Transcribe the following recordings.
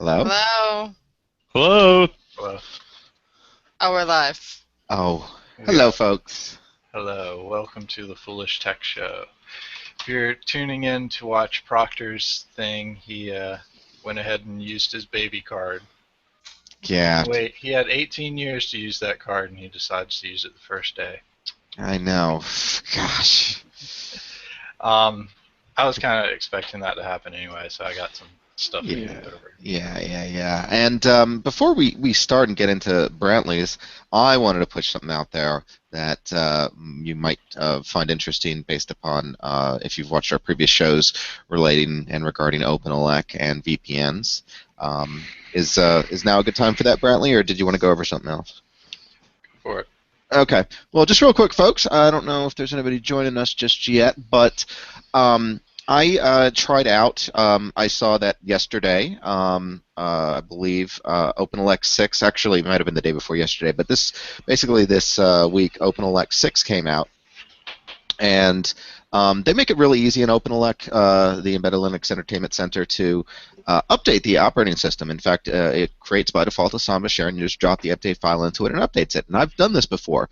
Hello? Hello. Hello. Hello. Oh, we're live. Oh, We hello, are. folks. Hello. Welcome to the Foolish Tech Show. If you're tuning in to watch Proctor's thing, he went ahead and used his baby card. Yeah, Wait, he had 18 years to use that card, and he decides to use it the first day. I know. Gosh. I was kind of expecting that to happen anyway, so I got some stuff to Yeah, get over. yeah. And before we start and get into Brantley's, I wanted to push something out there that you might find interesting based upon if you've watched our previous shows relating and regarding OpenELEC and VPNs. Is now a good time for that, Brantley, or did you want to go over something else? Go for it. Okay. Well, just real quick, folks. I don't know if there's anybody joining us just yet, but I tried out. I saw that yesterday. I believe OpenELEC 6. Actually, it might have been the day before yesterday, but this week, OpenELEC 6 came out, and they make it really easy in OpenELEC, the Embedded Linux Entertainment Center, to update the operating system. In fact, it creates by default a Samba share, and you just drop the update file into it and updates it. And I've done this before,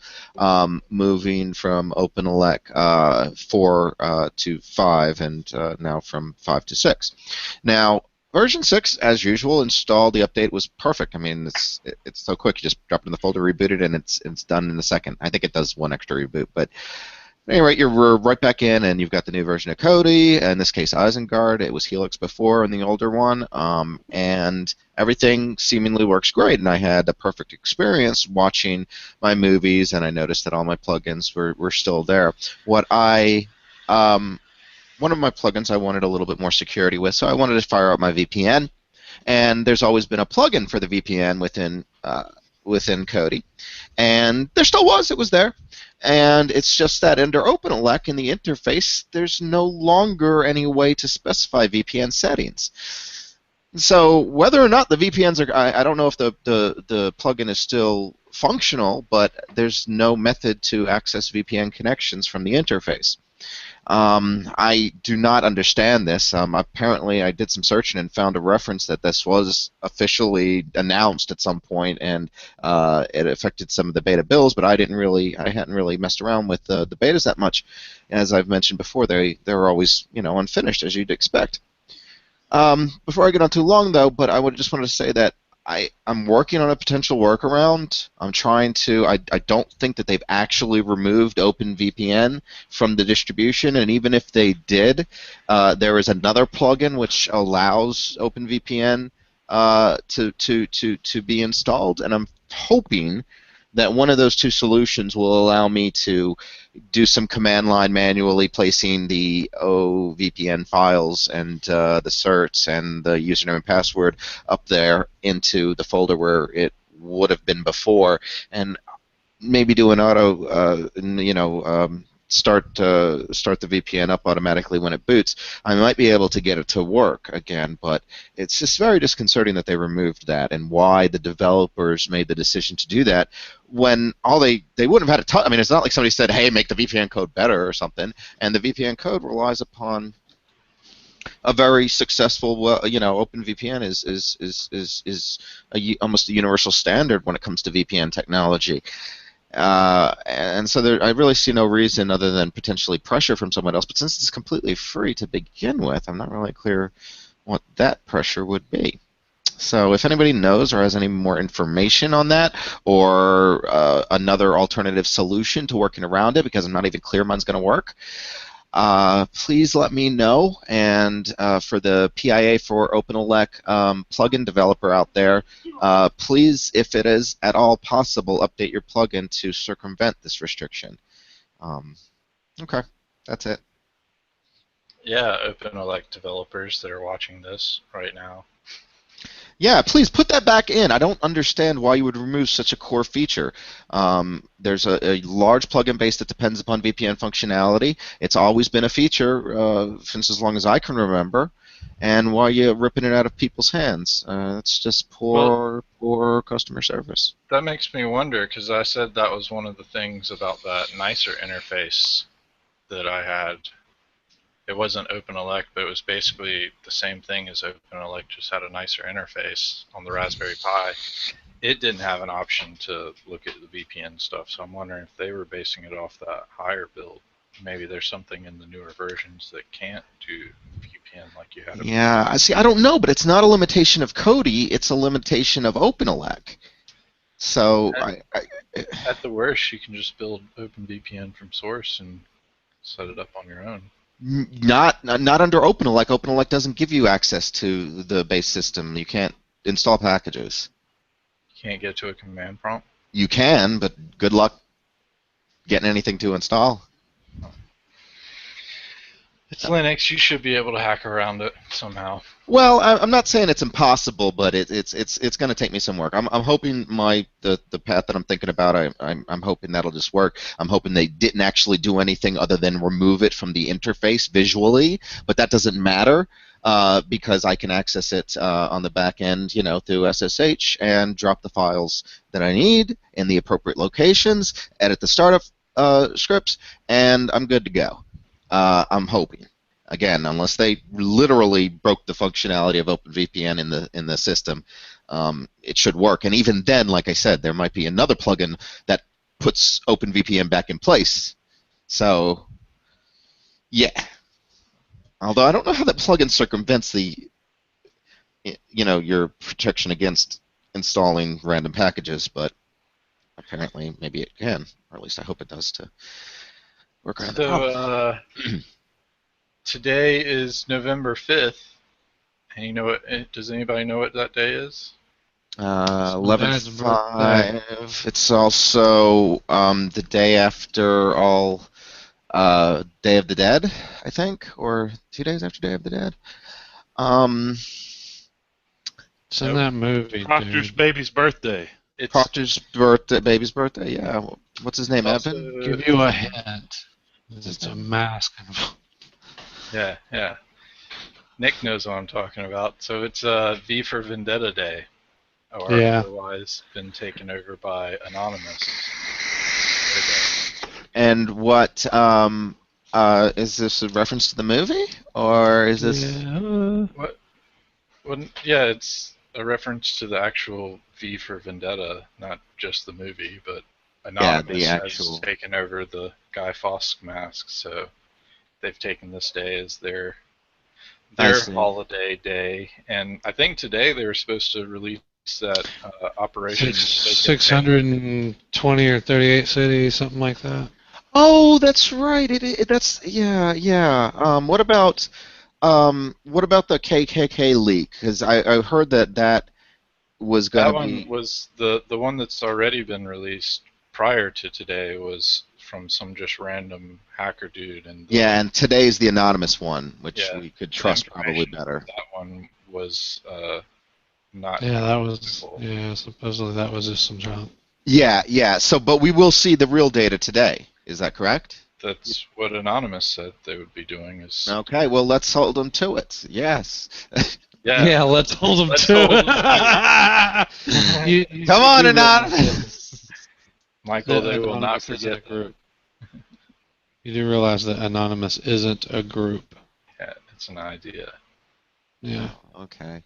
moving from OpenELEC 4 to 5, and now from 5 to 6. Now, version 6, as usual, installed. The update was perfect. I mean, it's so quick. You just drop it in the folder, reboot it, and it's done in a second. I think it does one extra reboot, but at any rate, you're right back in, and you've got the new version of Kodi, in this case Isengard. It was Helix before in the older one, and everything seemingly works great. And I had a perfect experience watching my movies, and I noticed that all my plugins were still there. One of my plugins I wanted a little bit more security with, so I wanted to fire up my VPN. And there's always been a plugin for the VPN within Kodi, and there still was. It was there. And it's just that under OpenELEC in the interface, there's no longer any way to specify VPN settings. So whether or not the VPNs are, I don't know if the plugin is still functional, but there's no method to access VPN connections from the interface. I do not understand this. Apparently, I did some searching and found a reference that this was officially announced at some point, and it affected some of the beta builds. But I hadn't really messed around with the betas that much. As I've mentioned before, they're always unfinished, as you'd expect. Before I get on too long, though, but I just wanted to say that I'm working on a potential workaround. I'm trying to. I don't think that they've actually removed OpenVPN from the distribution, and even if they did, there is another plugin which allows OpenVPN to be installed, and I'm hoping that one of those two solutions will allow me to do some command line manually placing the OVPN files and the certs and the username and password up there into the folder where it would have been before, and maybe do an auto, start the VPN up automatically when it boots. I might be able to get it to work again, but it's just very disconcerting that they removed that, and why the developers made the decision to do that when they wouldn't have had to. I mean, it's not like somebody said, "Hey, make the VPN code better" or something. And the VPN code relies upon a very successful, OpenVPN is almost a universal standard when it comes to VPN technology. And so I really see no reason other than potentially pressure from someone else. But since it's completely free to begin with, I'm not really clear what that pressure would be. So if anybody knows or has any more information on that, or another alternative solution to working around it, because I'm not even clear mine's going to work, please let me know. And for the PIA for OpenELEC plugin developer out there, please, if it is at all possible, update your plugin to circumvent this restriction. Okay, that's it. Yeah, OpenELEC developers that are watching this right now. Yeah, please put that back in. I don't understand why you would remove such a core feature. There's a large plugin base that depends upon VPN functionality. It's always been a feature since as long as I can remember. And why are you ripping it out of people's hands? It's just poor customer service. That makes me wonder, because I said that was one of the things about that nicer interface that I had. it wasn't OpenELEC, but it was basically the same thing as OpenELEC, just had a nicer interface on the Raspberry Pi. It didn't have an option to look at the VPN stuff, so I'm wondering if they were basing it off that higher build. Maybe there's something in the newer versions that can't do VPN like you had. Yeah, I see. I don't know, but it's not a limitation of Kodi. It's a limitation of OpenELEC. So, At the worst, you can just build OpenVPN from source and set it up on your own. not under OpenELEC. OpenELEC doesn't give you access to the base system. You can't install packages. You can't get to a command prompt? You can, but good luck getting anything to install. It's Linux. You should be able to hack around it somehow. Well, I'm not saying it's impossible, but it's going to take me some work. I'm hoping the path that I'm thinking about, I'm hoping that'll just work. I'm hoping they didn't actually do anything other than remove it from the interface visually, but that doesn't matter because I can access it on the back end, through SSH and drop the files that I need in the appropriate locations, edit the startup scripts, and I'm good to go. I'm hoping. Again, unless they literally broke the functionality of OpenVPN in the system, it should work. And even then, like I said, there might be another plugin that puts OpenVPN back in place. So, yeah. Although I don't know how that plugin circumvents your protection against installing random packages, but apparently maybe it can, or at least I hope it does to work around the problem. Today is November 5th, and does anybody know what that day is? 11/5. It's also the day after Day of the Dead, I think, or 2 days after Day of the Dead. It's in that movie, Proctor's dude. baby's birthday. It's Proctor's baby's birthday, yeah. What's his name, Evan? Give you a hint. It's a mask. Yeah. Nick knows what I'm talking about. So it's V for Vendetta Day, or otherwise been taken over by Anonymous. And what is this a reference to the movie, or is this? Yeah. What? Yeah, it's a reference to the actual V for Vendetta, not just the movie, but Anonymous has taken over the Guy Fawkes mask, so they've taken this day as their holiday day. And I think today they were supposed to release that Operation 620 or 38 cities, something like that. Oh, that's right. Yeah. What about the KKK leak? Because I heard that was going to be. That one was the one that's already been released prior to today was from some just random hacker dude. And today's the anonymous one, which we could trust probably better. That one was not. Yeah, that was. Yeah, supposedly that was just some junk. Yeah. So, but we will see the real data today. Is that correct? That's what Anonymous said they would be doing. Is okay. Well, let's hold them to it. Yes. Yeah, let's hold them to it. you Come on, Anonymous. Michael, they will not forget a group. You do realize that Anonymous isn't a group. Yeah, it's an idea. Yeah. Okay.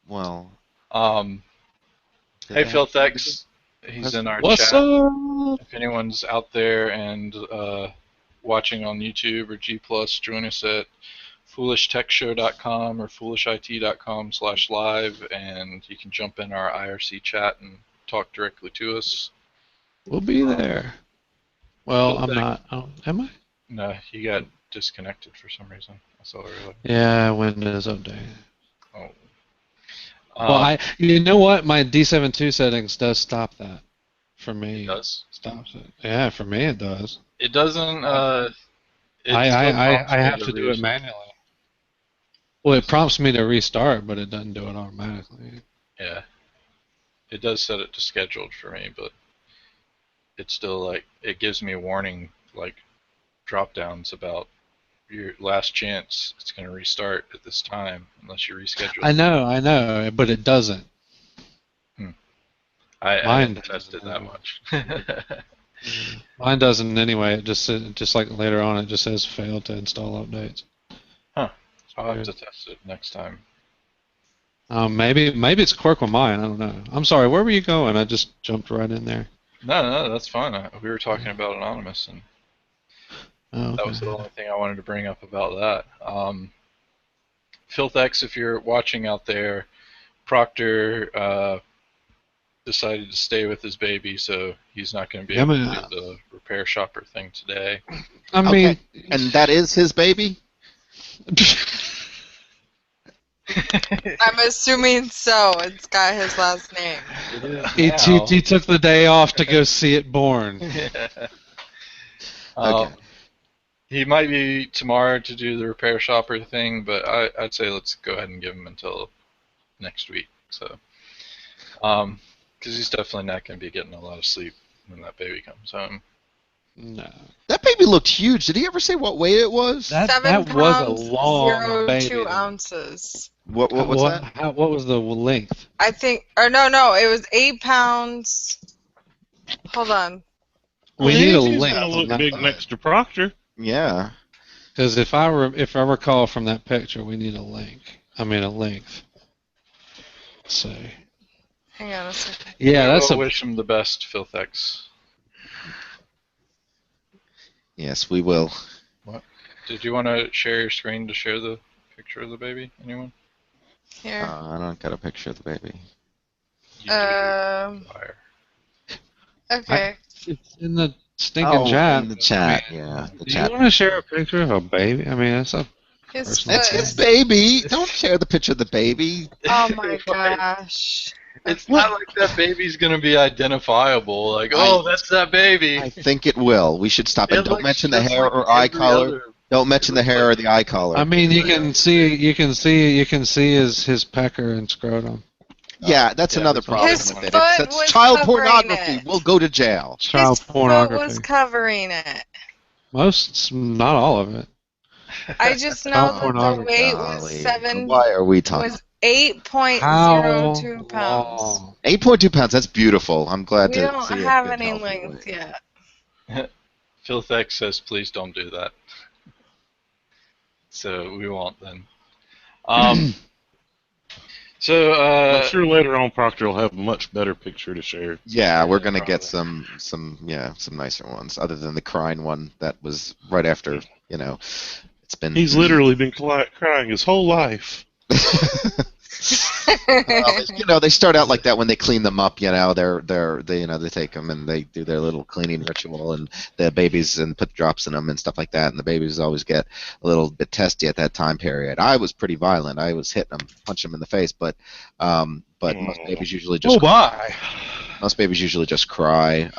Well. Hey, PhilThex. He's in our What's chat. Up? If anyone's out there and watching on YouTube or G+, join us at foolishtechshow.com or foolishit.com/live, and you can jump in our IRC chat and talk directly to us. We'll be there. Well, I'm not. Oh, am I? No, you got disconnected for some reason. I saw earlier. Yeah, Windows update. Oh. Well, you know what? My D72 settings does stop that. For me, it does. Stops it. Yeah, for me it does. It doesn't. I have to do it manually. Well, it prompts me to restart, but it doesn't do it automatically. Yeah. It does set it to scheduled for me, but it's still it gives me a warning drop downs about your last chance. It's going to restart at this time unless you reschedule. I know, but it doesn't. I haven't tested that much. Mine doesn't anyway. It just like later on, it just says failed to install updates. I'll have to test it next time. Maybe it's quirk with mine. I don't know. I'm sorry. Where were you going? I just jumped right in there. No, that's fine. We were talking about Anonymous, and that was the only thing I wanted to bring up about that. FilthX, if you're watching out there, Proctor decided to stay with his baby, so he's not going to be able to do the repair shopper thing today. I mean, and that is his baby? I'm assuming so. It's got his last name. He took the day off to go see it born. Yeah. Okay. He might be tomorrow to do the repair shopper thing, but I'd say let's go ahead and give him until next week. So, because he's definitely not going to be getting a lot of sleep when that baby comes home. No. That baby looked huge. Did he ever say what weight it was? That 7 was a pounds, long baby. 2 ounces. What was that? What was the length? I think, or no, it was 8 pounds. Hold on. We need a length. He's gonna look big next to Proctor. Yeah. Because if I recall from that picture, we need a length. A length. Let's see. Hang on a second. Yeah, that's We'll wish him the best, PhilthX. Yes, we will. What? Did you want to share your screen to share the picture of the baby? Anyone? Here. I don't got a picture of the baby. Okay. It's in the stinking chat. In the chat, yeah. The Do chat. you want to share a picture of a baby? That's a His personal That's foot. his baby. Don't share the picture of the baby. Oh my gosh. It's not like that baby's going to be identifiable. Like, oh, that's that baby. I think it will. We should stop it. Don't mention the hair or eye color. Don't mention the hair or the eye color. you can see his pecker and scrotum. Yeah, that's another problem His with it. foot That's was child covering pornography. it. We'll go to jail. Child His pornography. foot was covering it. Not all of it. I just know Child that the pornography. weight Golly, why are we talking? was 8.02 pounds. long? 8.2 pounds. That's beautiful. I'm glad We to don't see it have get any healthy. length yet. PhilthX says, please don't do that. So we won't then. I'm sure later on Proctor will have a much better picture to share. Yeah, we're gonna probably. get some nicer ones, other than the crying one that was right after. It's been. He's literally been crying his whole life. They start out like that when they clean them up. They take them and they do their little cleaning ritual, and the babies and put drops in them and stuff like that. And the babies always get a little bit testy at that time period. I was pretty violent. I was hitting them, punching them in the face, but most babies usually just most babies usually just cry,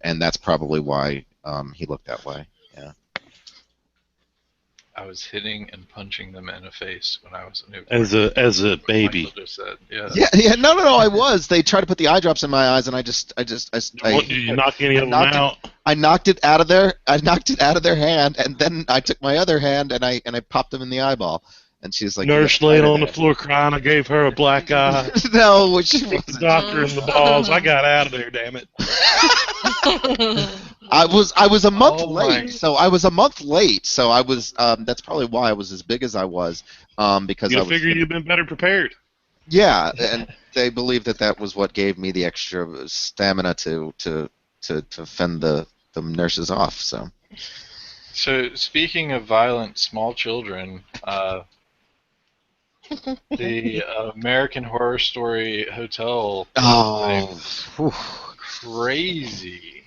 and that's probably why he looked that way. Yeah. I was hitting and punching them in the face when I was a newborn. As a baby. Michael just said, yeah. Yeah, no, I was. They tried to put the eye drops in my eyes, and I You knock any of them out? I knocked it out of their hand, and then I took my other hand and I popped them in the eyeball. And she's like, Nurse laying on the floor crying. I gave her a black eye. No, she wasn't. The doctor in the balls. I got out of there, damn it. I was a month late, so I was a month late. So I was. That's probably why I was as big as I was. Because You I figure you've been better prepared. Yeah, and they believe that was what gave me the extra stamina to fend the nurses off. So speaking of violent small children, the American Horror Story Hotel. Crazy.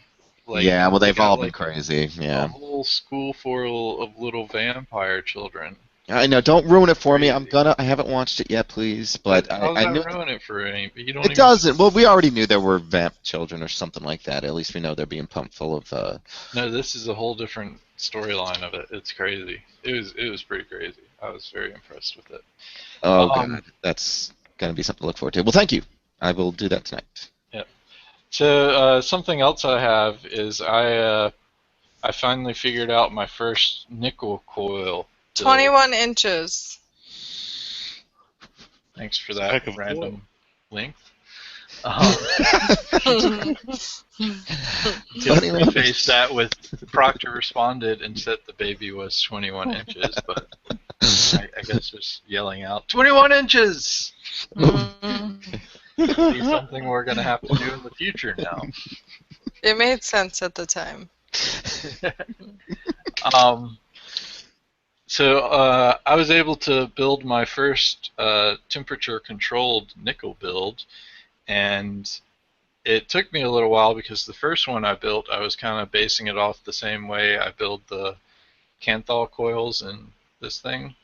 Yeah, well, they've all been crazy. Yeah. A whole school full of little vampire children. I know. Don't ruin it for me. I haven't watched it yet, please. But How I does knew that ruin it for any? You don't it doesn't. Well, we already knew there were vamp children or something like that. At least we know they're being pumped full of. No, this is a whole different storyline of it. It's crazy. It was pretty crazy. I was very impressed with it. Oh God, that's gonna be something to look forward to. Well, thank you. I will do that tonight. Yeah. So something else I have is I finally figured out my first nickel coil. 21 inches. Thanks for that random length. Typically faced that with Proctor responded and said the baby was 21 inches, but I guess just yelling out 21 inches. Be something we're gonna have to do in the future now. It made sense at the time. So I was able to build my first temperature-controlled nickel build, and it took me a little while because the first one I built, I was kind of basing it off the same way I build the Canthal coils in this thing.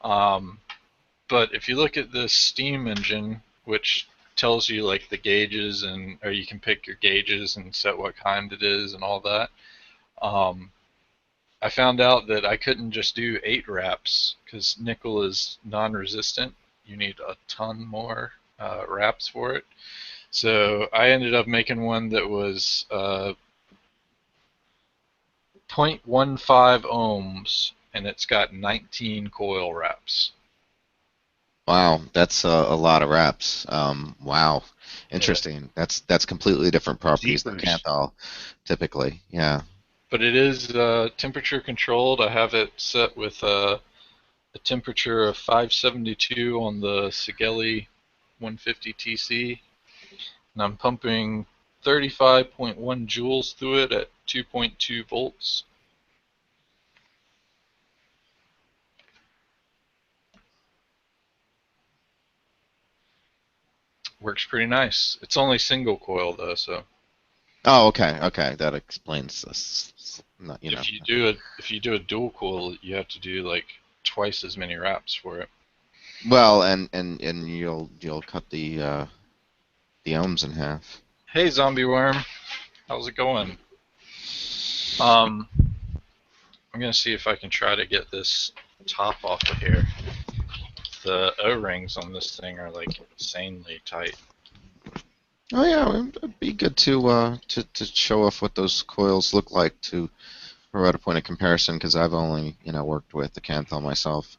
But if you look at this steam engine, which tells you like the gauges, or you can pick your gauges and set what kind it is and all that, I found out that I couldn't just do 8 wraps because nickel is non-resistant. You need a ton more wraps for it. So I ended up making one that was 0.15 ohms, and it's got 19 coil wraps. Wow, that's a lot of wraps. Wow, interesting. Yeah. That's completely different properties than Canthal, typically. Yeah. But it is temperature controlled. I have it set with a temperature of 572 on the Sigelli 150 TC, and I'm pumping 35.1 joules through it at 2.2 volts. Works pretty nice. It's only single coil though, so. Oh, okay, okay. That explains this. Not, you know. If you do a dual coil, you have to do like twice as many wraps for it. Well, and you'll cut the ohms in half. Hey, zombie worm, how's it going? I'm gonna see if I can try to get this top off of here. The O-rings on this thing are like insanely tight. Oh yeah, it'd be good to show off what those coils look like to provide a point of comparison, because I've only worked with the Canthal myself.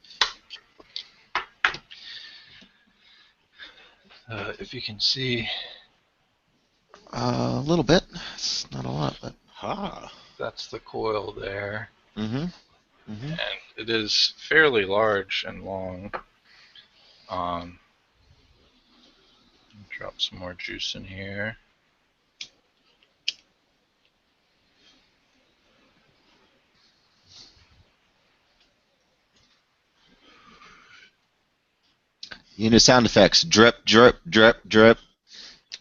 If you can see, a little bit. It's not a lot, but that's the coil there. Mm-hmm. And it is fairly large and long. Drop some more juice in here. You know, sound effects: drip, drip, drip, drip.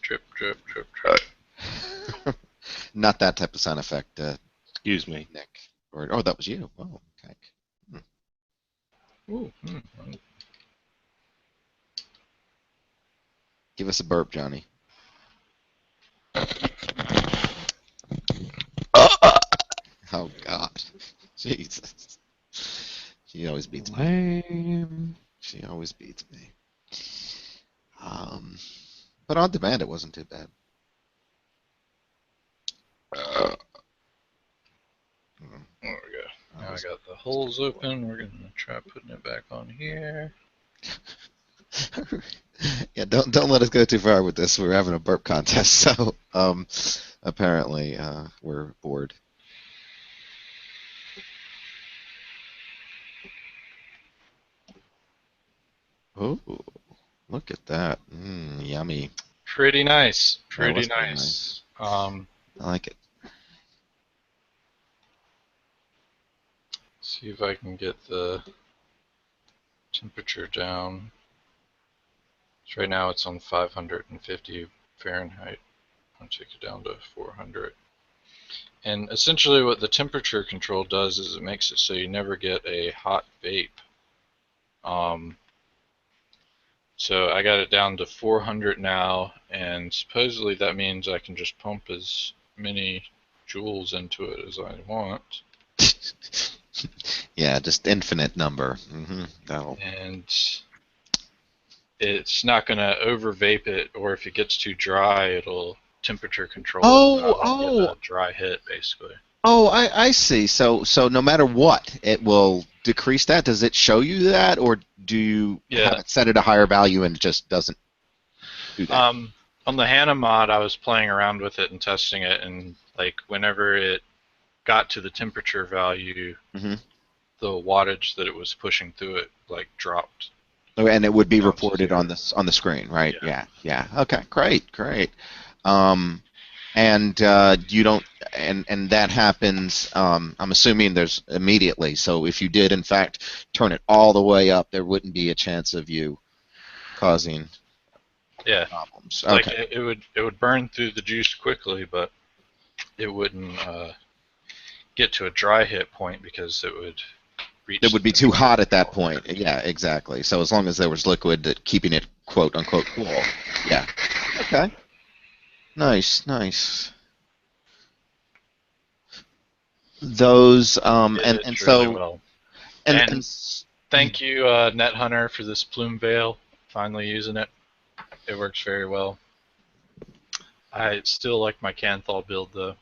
Drip, drip, drip, drip. Not that type of sound effect. Excuse me, Nick. Oh, that was you. Oh, okay. Ooh. Give us a burp, Johnny. Oh God, Jesus! She always beats me. She always beats me. But on demand, it wasn't too bad. There we go. Now I got the holes open. We're gonna try putting it back on here. Yeah, don't let us go too far with this. We're having a burp contest, so apparently we're bored. Oh, look at that! Yummy. Pretty nice. Pretty nice. I like it. See if I can get the temperature down. So right now it's on 550 Fahrenheit. I'll take it down to 400. And essentially what the temperature control does is it makes it so you never get a hot vape. So I got it down to 400 now, and supposedly that means I can just pump as many joules into it as I want. Yeah, just infinite number. And it's not going to over vape it, or if it gets too dry, it'll temperature control it. Get a dry hit, basically. Oh, I see. So no matter what, it will decrease that. Does it show you that, or do you have it set at a higher value and it just doesn't do that? On the HANA mod, I was playing around with it and testing it, and like whenever it got to the temperature value, wattage that it was pushing through it like dropped. Oh, and it would be reported on the screen, right? Yeah. Okay, great. And you don't, and that happens. I'm assuming there's immediately. So if you did in fact turn it all the way up, there wouldn't be a chance of you causing problems. Like Okay. it would burn through the juice quickly, but it wouldn't get to a dry hit point because it would reach. It would be too hot at that point. Yeah, exactly. So as long as there was liquid, keeping it quote unquote cool. Yeah. Okay. Nice. Those and so really well. And thank you, Net Hunter, for this plume veil. Finally using it. It works very well. I still like my Canthal build though.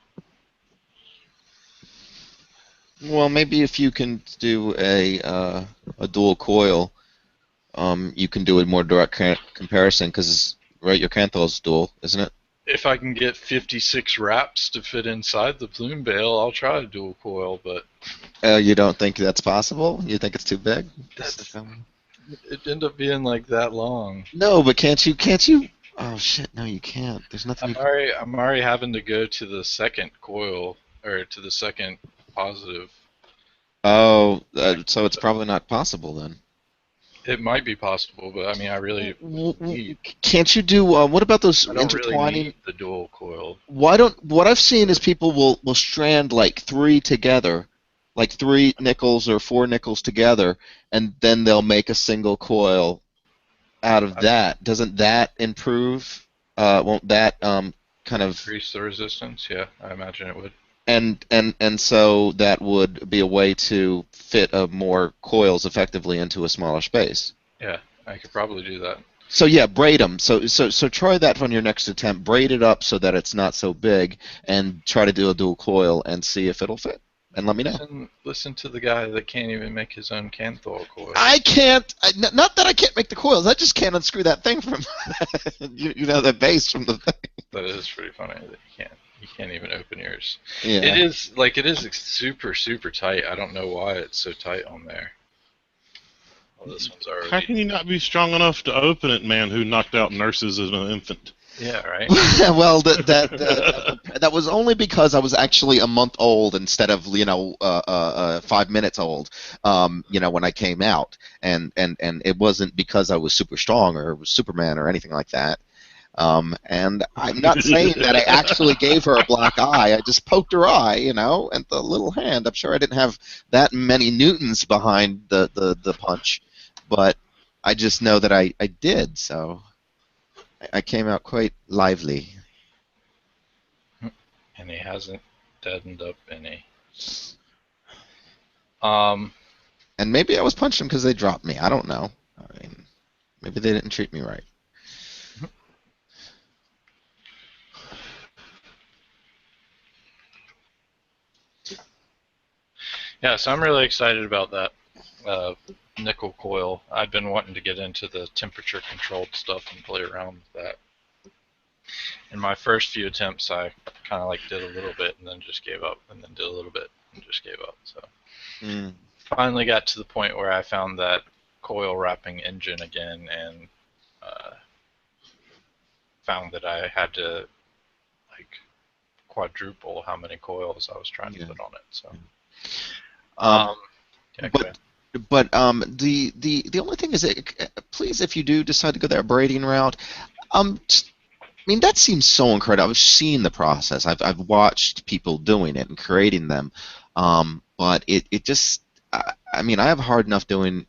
Well, maybe if you can do a dual coil, you can do a more direct comparison because right, your Canthal is dual, isn't it? If I can get 56 wraps to fit inside the plume veil, I'll try a dual coil. But you don't think that's possible? You think it's too big? It ended up being like that long. No, but can't you? Oh shit! No, you can't. There's nothing. I'm already having to go to the second coil or to the second positive. Oh, so it's probably not possible then. It might be possible, but I mean, I really can't you do? What about those I don't intertwining? really need the dual coil. Why don't? What I've seen is people will strand like 3 together, like 3 nickels or 4 nickels together, and then they'll make a single coil out of that. Doesn't that improve? Won't that kind of increase the resistance? Yeah, I imagine it would. And so that would be a way to fit more coils effectively into a smaller space. Yeah, I could probably do that. So yeah, braid them. So try that on your next attempt. Braid it up so that it's not so big, and try to do a dual coil and see if it'll fit. And let me know. Listen to the guy that can't even make his own Canthal coil. I can't. Not that I can't make the coils. I just can't unscrew that thing from you know, the base from the thing. That is pretty funny that you can't even open yours. Yeah. It is super tight. I don't know why it's so tight on there. Well, this one's already. How can you not be strong enough to open it, man? Who knocked out nurses as an infant? Yeah, right. Well, that was only because I was actually a month old instead of 5 minutes old. When I came out, and it wasn't because I was super strong or was Superman or anything like that. And I'm not saying that I actually gave her a black eye. I just poked her eye, and the little hand. I'm sure I didn't have that many newtons behind the punch, but I just know that I did. So I came out quite lively. And he hasn't deadened up any. And maybe I was punching because they dropped me. I don't know. I mean, maybe they didn't treat me right. Yeah, so I'm really excited about that nickel coil. I've been wanting to get into the temperature controlled stuff and play around with that. In my first few attempts, I kind of did a little bit and then just gave up, and then did a little bit and just gave up. So finally got to the point where I found that coil wrapping engine again, and found that I had to quadruple how many coils I was trying to put on it. So. But the only thing is that, please, if you do decide to go that braiding route, I mean, that seems so incredible. I've seen the process. I've watched people doing it and creating them, but it just, I mean, I have hard enough doing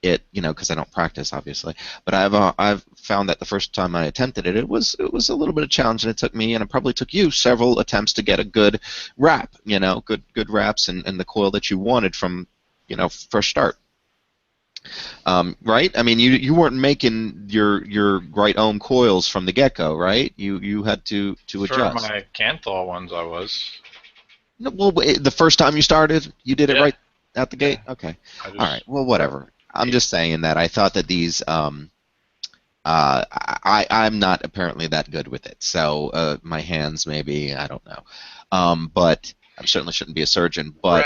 it, because I don't practice, obviously. But I've found that the first time I attempted it, it was a little bit of a challenge, and it took me, and it probably took you, several attempts to get a good wrap, good wraps and the coil that you wanted from, first start. Right? I mean, you weren't making your right own coils from the get-go, right? You had to adjust. For my Canthal ones, I was. No, well, the first time you started, you did it right out the gate. Okay. All right. Well, whatever. I'm just saying that I thought that these. I'm not apparently that good with it, so my hands maybe, I don't know. But I certainly shouldn't be a surgeon, but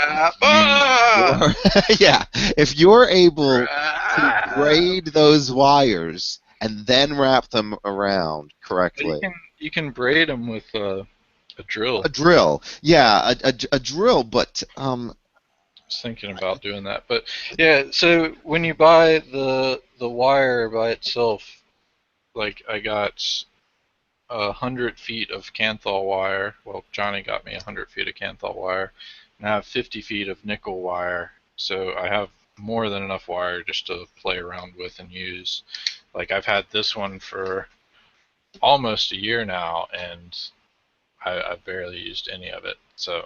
yeah, if you're able to braid those wires and then wrap them around correctly. You can braid them with a drill. A drill, yeah, a drill, but I was thinking about doing that, but yeah. So when you buy the wire by itself, like I got 100 feet of Canthal wire. Well, Johnny got me 100 feet of Canthal wire, and I have 50 feet of nickel wire. So I have more than enough wire just to play around with and use. Like I've had this one for almost a year now, and I've barely used any of it. So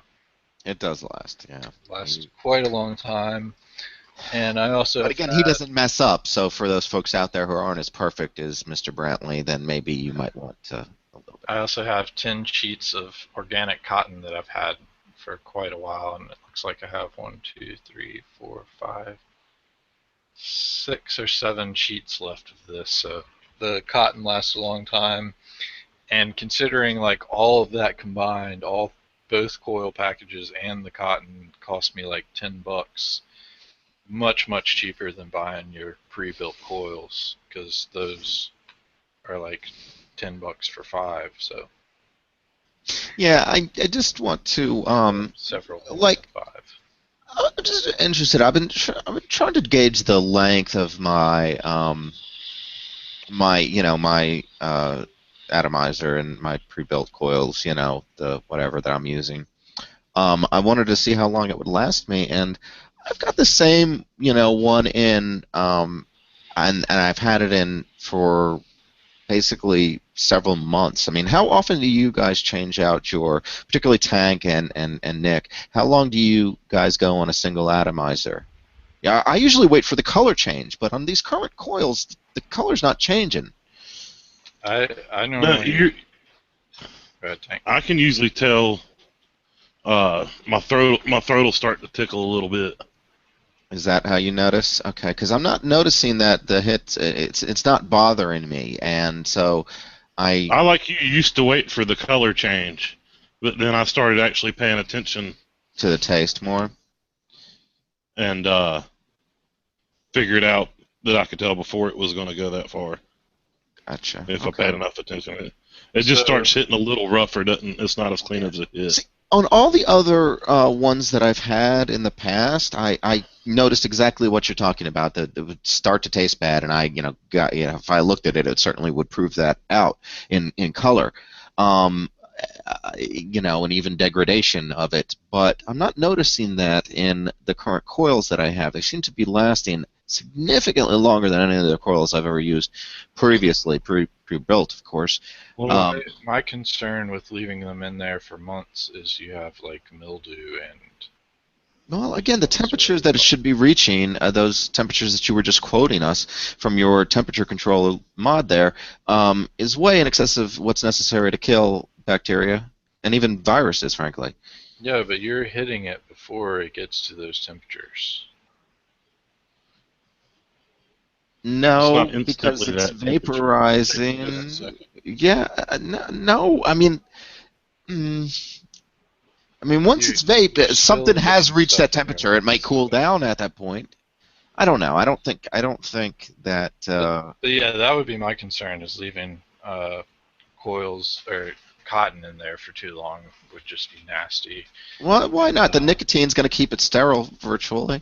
it does last, yeah. Lasts quite a long time. And I also. But again, he doesn't mess up. So for those folks out there who aren't as perfect as Mr. Brantley, then maybe you might want to a little bit. I also have 10 sheets of organic cotton that I've had for quite a while, and it looks like I have 1, 2, 3, 4, 5, 6 or 7 sheets left of this. So the cotton lasts a long time, and considering like all of that combined, both coil packages and the cotton cost me like $10. Much cheaper than buying your pre-built coils, because those are like $10 for 5. So yeah, I just want to several like 5. I'm just interested. I've been trying to gauge the length of my my atomizer and my pre-built coils. The whatever that I'm using. I wanted to see how long it would last me, and I've got the same, one in, and I've had it in for basically several months. I mean, how often do you guys change out your, particularly Tank and Nick, how long do you guys go on a single atomizer? Yeah, I usually wait for the color change, but on these current coils, the color's not changing. I normally. I can usually tell. My throat will start to tickle a little bit. Is that how you notice? Okay, because I'm not noticing that the hits. It's not bothering me, and so I like you used to wait for the color change, but then I started actually paying attention to the taste more, and figured out that I could tell before it was going to go that far. Gotcha. If I paid enough attention, it just starts hitting a little rougher. It's not as clean as it is. See, on all the other ones that I've had in the past, I noticed exactly what you're talking about. That it would start to taste bad, and if I looked at it, it certainly would prove that out in color, and even degradation of it. But I'm not noticing that in the current coils that I have. They seem to be lasting significantly longer than any of the coils I've ever used previously, pre-built, of course. Well, my concern with leaving them in there for months is you have like mildew and. Well, again, the temperatures that it should be reaching, those temperatures that you were just quoting us from your temperature control mod there, is way in excess of what's necessary to kill bacteria and even viruses, frankly. Yeah, but you're hitting it before it gets to those temperatures. No, because it's vaporizing. Yeah, no. I mean, once it's vape, something has reached that temperature. It might cool down at that point. I don't know. I don't think that. But yeah, that would be my concern: is leaving coils or cotton in there for too long would just be nasty. Well, why not? The nicotine's going to keep it sterile virtually.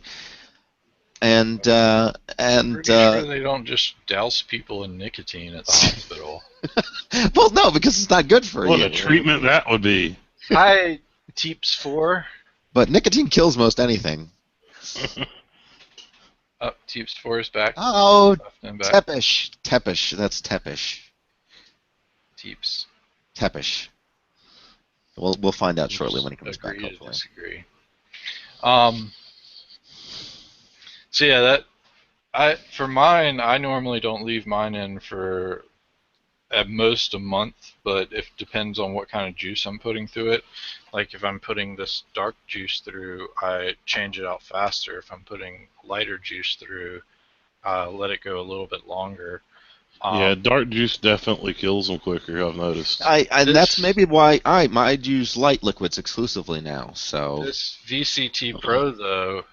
And pretty sure they don't just douse people in nicotine at the hospital. Well, no, because it's not good for you. What a treatment that would be. Hi, Teeps 4. But nicotine kills most anything. Oh, Teeps 4 is back. Oh, tepesch. Tepesch. That's tepesch. Teeps. Tepesch. We'll find out shortly when he comes back. Hopefully. Disagree. So yeah, for mine, I normally don't leave mine in for at most a month, but it depends on what kind of juice I'm putting through it. Like if I'm putting this dark juice through, I change it out faster. If I'm putting lighter juice through, let it go a little bit longer. Yeah, dark juice definitely kills them quicker, I've noticed. And that's maybe why I use light liquids exclusively now. So this VCT Pro though,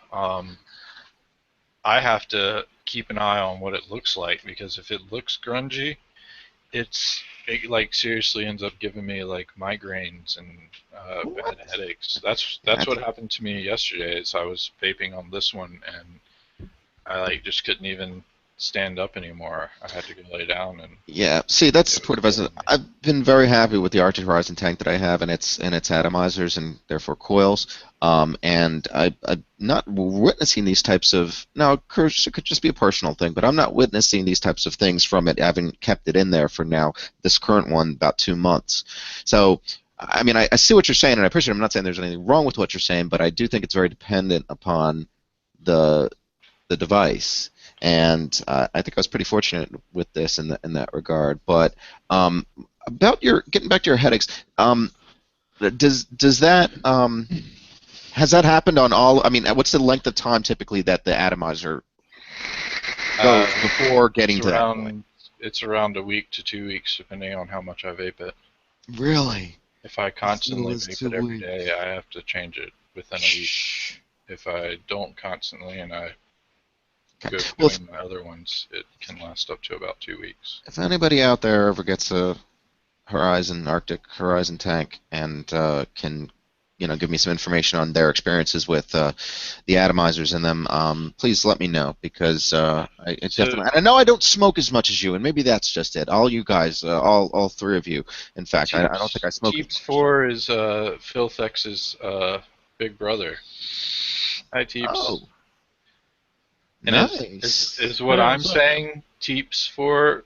I have to keep an eye on what it looks like, because if it looks grungy, it like seriously ends up giving me like migraines and bad headaches. That's what happened to me yesterday. Is I was vaping on this one and I like just couldn't even stand up anymore. I had to go lay down and. Yeah, see, that's supportive. I've been very happy with the Arctic Horizon tank that I have, and its atomizers and therefore coils. And I'm not witnessing these types of. Now, of course, it could just be a personal thing, but I'm not witnessing these types of things from it, having kept it in there for now. This current one, about 2 months. So, I mean, I see what you're saying, and I appreciate it. I'm not saying there's anything wrong with what you're saying, but I do think it's very dependent upon the device. And I think I was pretty fortunate with this in that regard. But about getting back to your headaches, does that has that happened on all? I mean, what's the length of time typically that the atomizer goes before getting to that point? It's around a week to 2 weeks, depending on how much I vape it. Really? If I constantly vape it every day, I have to change it within a week. If I don't constantly and I go between my other ones, it can last up to about 2 weeks. If anybody out there ever gets a Arctic Horizon tank and can give me some information on their experiences with the atomizers in them, please let me know, because definitely, I know I don't smoke as much as you, and maybe that's just it. All you guys, all three of you, in fact, Teeps, I don't think I smoke. Teeps 4 is Filthex's big brother. Hi, Teeps. Oh. And nice. Is what I'm saying Teeps 4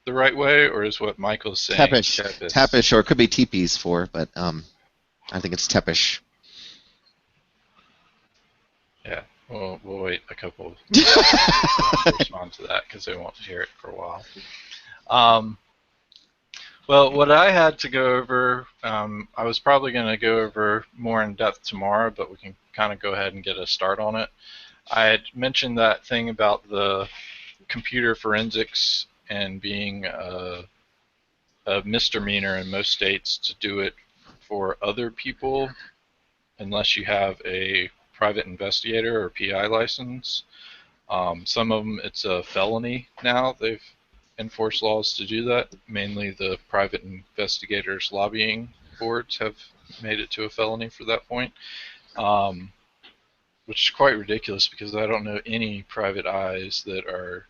the right way, or is what Michael's saying Tepesch, or it could be Teeps 4, but I think it's tepesch. Yeah, we'll wait a couple to respond to that, because they won't hear it for a while. Well, what I had to go over, I was probably going to go over more in depth tomorrow, but we can kind of go ahead and get a start on it. I had mentioned that thing about the computer forensics and being a misdemeanor in most states to do it for other people unless you have a private investigator or PI license. Some of them, it's a felony now. They've enforced laws to do that. Mainly the private investigators lobbying boards have made it to a felony for that point. Which is quite ridiculous, because I don't know any private eyes that are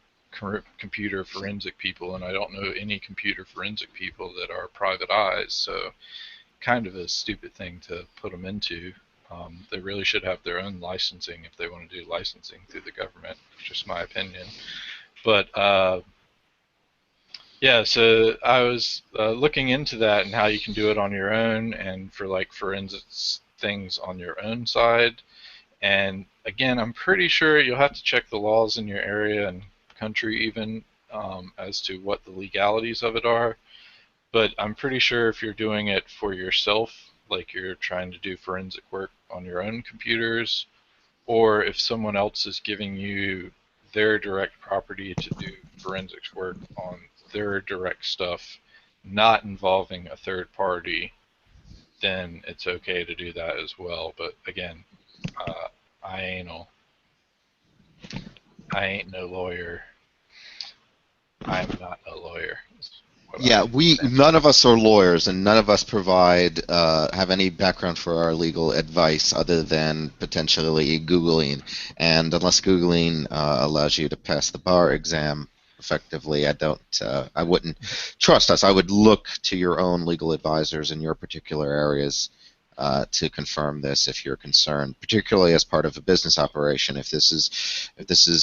computer forensic people, and I don't know any computer forensic people that are private eyes, so kind of a stupid thing to put them into. They really should have their own licensing if they want to do licensing through the government, just my opinion. But yeah, so I was looking into that and how you can do it on your own, and for like forensics things on your own side. And again, I'm pretty sure you'll have to check the laws in your area and country even as to what the legalities of it are. But I'm pretty sure if you're doing it for yourself, like you're trying to do forensic work on your own computers, or if someone else is giving you their direct property to do forensics work on their direct stuff, not involving a third party, then it's okay to do that as well. But again, I ain't no lawyer. I'm not a lawyer. Yeah, none of us are lawyers, and none of us provide have any background for our legal advice other than potentially Googling. And unless Googling allows you to pass the bar exam effectively, I wouldn't trust us. I would look to your own legal advisors in your particular areas to confirm this if you're concerned, particularly as part of a business operation. If this is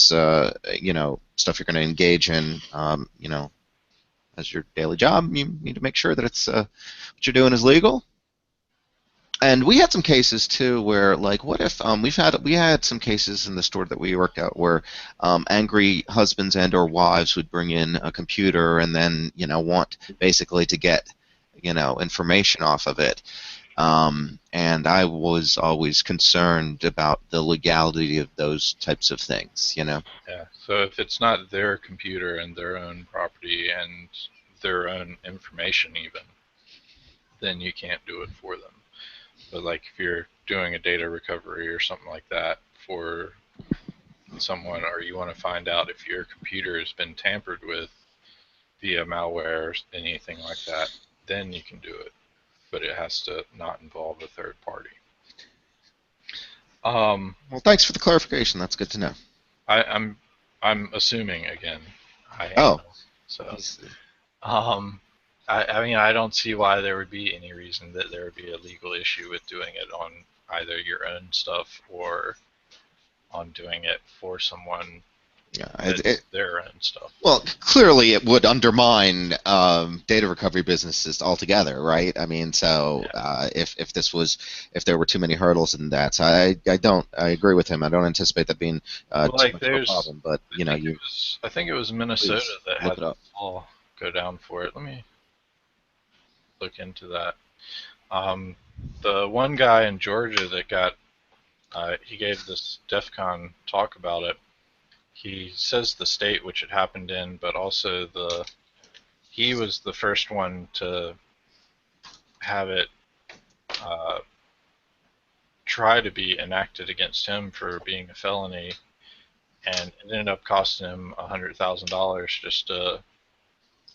stuff you're going to engage in, as your daily job, you need to make sure that it's what you're doing is legal. And we had some cases too where, like, what if we had some cases in the store that we worked at where angry husbands and or wives would bring in a computer and then want basically to get information off of it. And I was always concerned about the legality of those types of things, you know? Yeah, so if it's not their computer and their own property and their own information even, then you can't do it for them. But like if you're doing a data recovery or something like that for someone, or you want to find out if your computer has been tampered with via malware or anything like that, then you can do it. But it has to not involve a third party. Well, thanks for the clarification. That's good to know. I'm assuming again. So, I mean, I don't see why there would be any reason that there would be a legal issue with doing it on either your own stuff or on doing it for someone. Yeah, their own stuff. Well, clearly it would undermine data recovery businesses altogether, right? I mean, so if there were too many hurdles in that, so I agree with him. I don't anticipate that being too much of a problem. But I think it was Minnesota that had the law go down for it. Let me look into that. The one guy in Georgia that got he gave this Defcon talk about it. He says the state which it happened in, but also he was the first one to have it try to be enacted against him for being a felony, and it ended up costing him $100,000 just to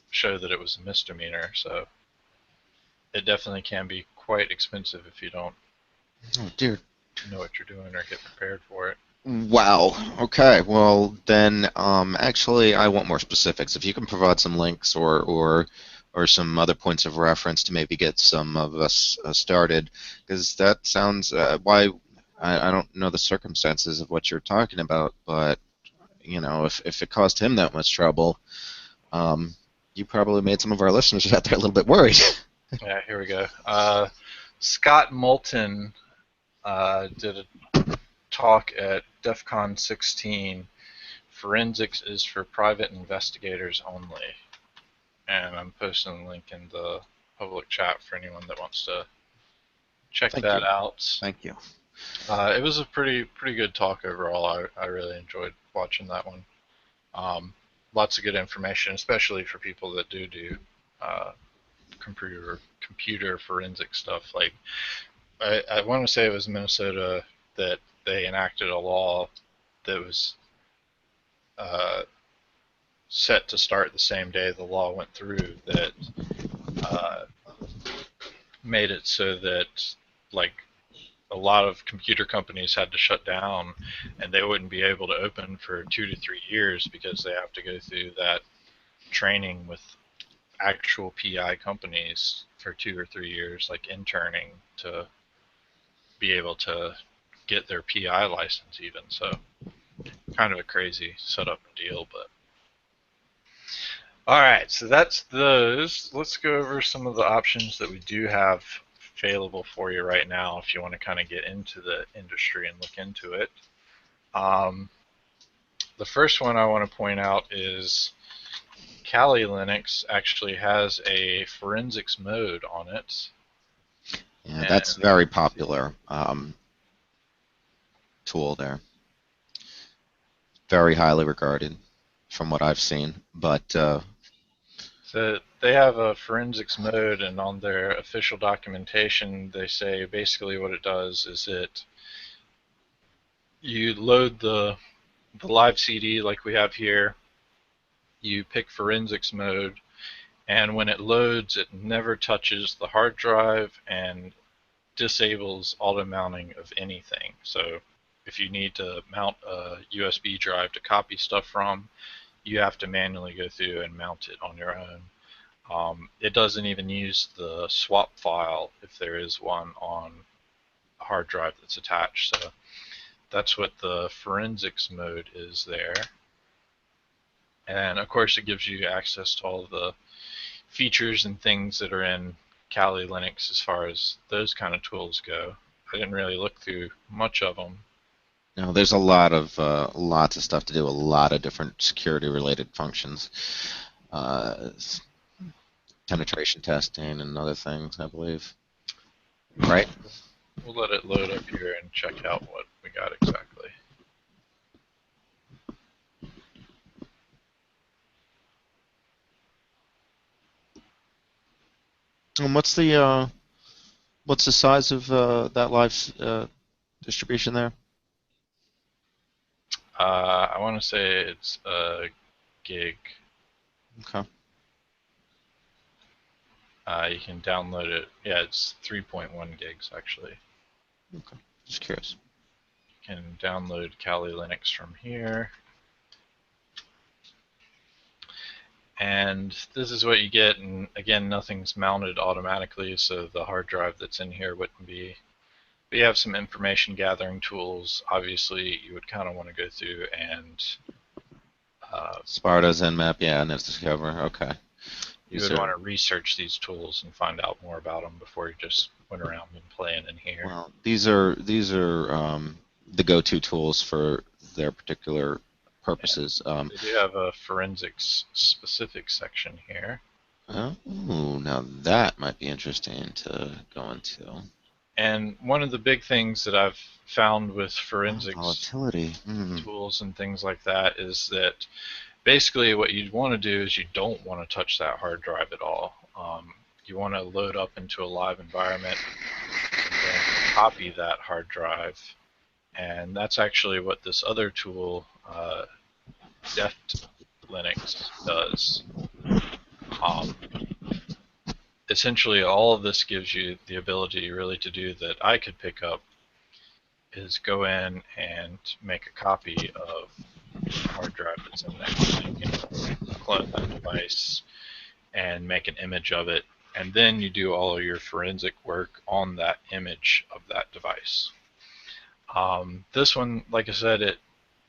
show that it was a misdemeanor. So it definitely can be quite expensive if you don't know what you're doing or get prepared for it. Wow. Okay. Well, then, actually, I want more specifics. If you can provide some links or some other points of reference to maybe get some of us started, because that sounds. I don't know the circumstances of what you're talking about, but you know, if it caused him that much trouble, you probably made some of our listeners out there a little bit worried. Yeah. Here we go. Scott Moulton did a talk at Defcon 16. Forensics is for private investigators only. And I'm posting a link in the public chat for anyone that wants to check that out. Thank you. It was a pretty good talk overall. I really enjoyed watching that one. Lots of good information, especially for people that do computer forensic stuff. Like I want to say it was Minnesota that they enacted a law that was set to start the same day the law went through that made it so that like a lot of computer companies had to shut down and they wouldn't be able to open for 2 to 3 years because they have to go through that training with actual PI companies for 2 or 3 years, like interning, to be able to get their PI license even. So kind of a crazy setup and deal, but all right, so that's those. Let's go over some of the options that we do have available for you right now if you want to kind of get into the industry and look into it. The first one I want to point out is Caine Linux actually has a forensics mode on it. Yeah, that's very popular tool there. Very highly regarded from what I've seen, but so they have a forensics mode, and on their official documentation they say basically what it does is you load the live CD like we have here, you pick forensics mode, and when it loads it never touches the hard drive and disables auto mounting of anything. So if you need to mount a USB drive to copy stuff from, you have to manually go through and mount it on your own. It doesn't even use the swap file if there is one on a hard drive that's attached. So that's what the forensics mode is there. And of course it gives you access to all the features and things that are in Caine Linux as far as those kind of tools go. I didn't really look through much of them. No, there's lots of stuff to do, a lot of different security-related functions, penetration testing and other things, I believe. right? We'll let it load up here and check out what we got exactly. And what's the size of that live distribution there? I want to say it's a gig. Okay. You can download it. Yeah, it's 3.1 gigs actually. Okay. Just curious. You can download Caine Linux from here. And this is what you get, and again, nothing's mounted automatically, so the hard drive that's in here wouldn't be. But you have some information gathering tools. Obviously, you would kind of want to go through and Sparta's Nmap, yeah, and Discover. Okay. You would want to research these tools and find out more about them before you just went around and playing in here. Well, these are the go-to tools for their particular purposes. Yeah. They do have a forensics specific section here. Oh, now that might be interesting to go into. And one of the big things that I've found with forensics volatility tools and things like that is that basically what you'd want to do is you don't want to touch that hard drive at all. You want to load up into a live environment and then copy that hard drive. And that's actually what this other tool, Deft Linux, does. Essentially, all of this gives you the ability really to do that I could pick up is go in and make a copy of the hard drive that's in there. So you can clone that device and make an image of it, and then you do all of your forensic work on that image of that device. This one, like I said, it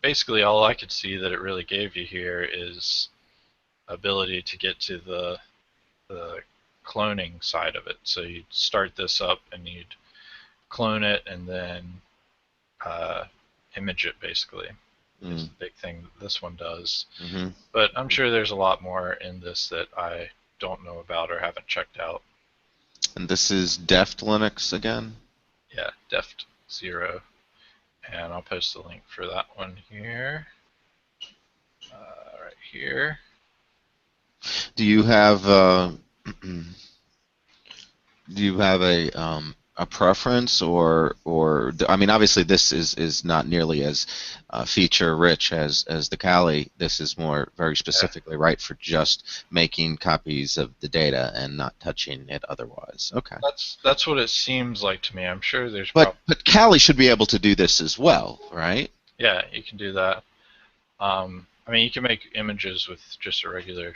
basically all I could see that it really gave you here is ability to get to the cloning side of it. So you'd start this up and you'd clone it and then image it basically. Is the big thing that this one does. But I'm sure there's a lot more in this that I don't know about or haven't checked out. And this is Deft Linux again? Yeah, Deft 0. And I'll post the link for that one here. Right here. Do you have a preference, or I mean, obviously this is not nearly as feature rich as the Caine. This is more very specifically right for just making copies of the data and not touching it otherwise. Okay. That's what it seems like to me. I'm sure there's. But Caine should be able to do this as well, right? Yeah, you can do that. I mean, you can make images with just a regular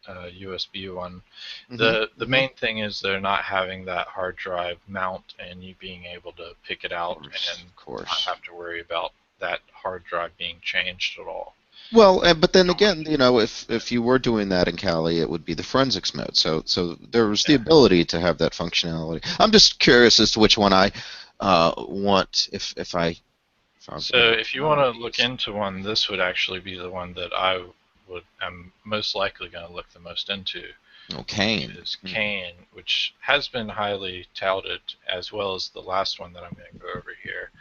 USB one. The main thing is they're not having that hard drive mount and you being able to pick it out and not have to worry about that hard drive being changed at all. Well, but then again, you know, if you were doing that in Caine, it would be the forensics mode. So there's the ability to have that functionality. I'm just curious as to which one I want. If you want to look into one, this would actually be the one that I'm most likely going to look the most into. Caine. Is Caine, which has been highly touted, as well as the last one that I'm going to go over here.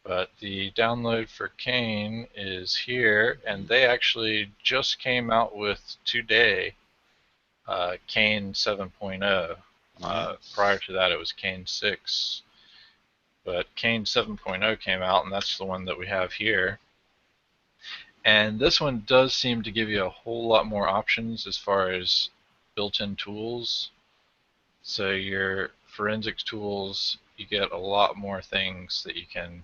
But the download for Caine is here, and they actually just came out with today Caine 7.0. Prior to that, it was Caine 6. But Caine 7.0 came out, and that's the one that we have here. And this one does seem to give you a whole lot more options as far as built-in tools. So your forensics tools, you get a lot more things that you can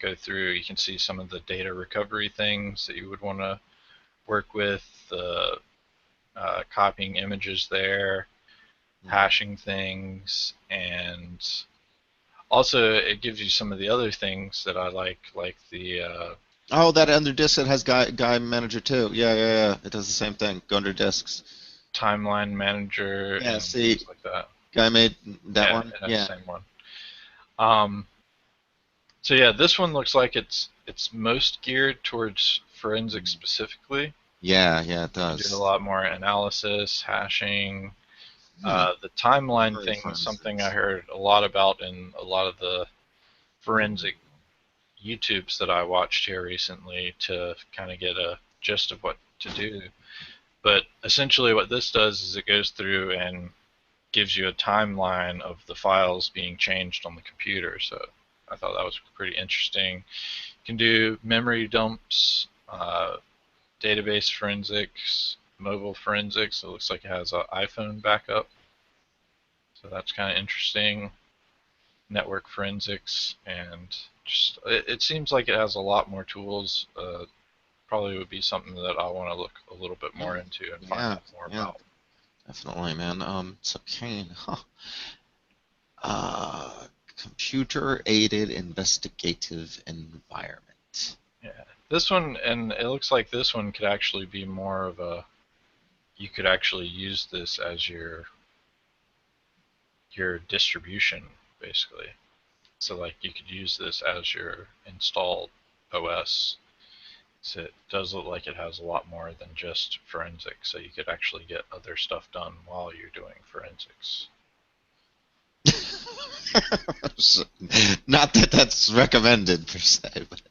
go through. You can see some of the data recovery things that you would want to work with, copying images there, hashing things, and also it gives you some of the other things that I like the that under disk it has guy manager too. Yeah. It does the same thing. Go under disks. Timeline manager. Yeah, and see, things like that. Guy made that one. Yeah, the same one. So yeah, this one looks like it's most geared towards forensics specifically. Yeah, it does. You do a lot more analysis, hashing, The timeline thing is something I heard a lot about in a lot of the forensic YouTubes that I watched here recently to kind of get a gist of what to do. But essentially what this does is it goes through and gives you a timeline of the files being changed on the computer. So I thought that was pretty interesting. You can do memory dumps, database forensics, mobile forensics. It looks like it has an iPhone backup. So that's kind of interesting. Network forensics, and just it seems like it has a lot more tools. Probably would be something that I want to look a little bit more into and find out more about. Definitely, man. So Caine, computer-aided investigative environment. Yeah, this one, and it looks like this one could actually be more of a. You could actually use this as your distribution, basically. So like you could use this as your installed OS. So it does look like it has a lot more than just forensics, so you could actually get other stuff done while you're doing forensics. Not that that's recommended per se, but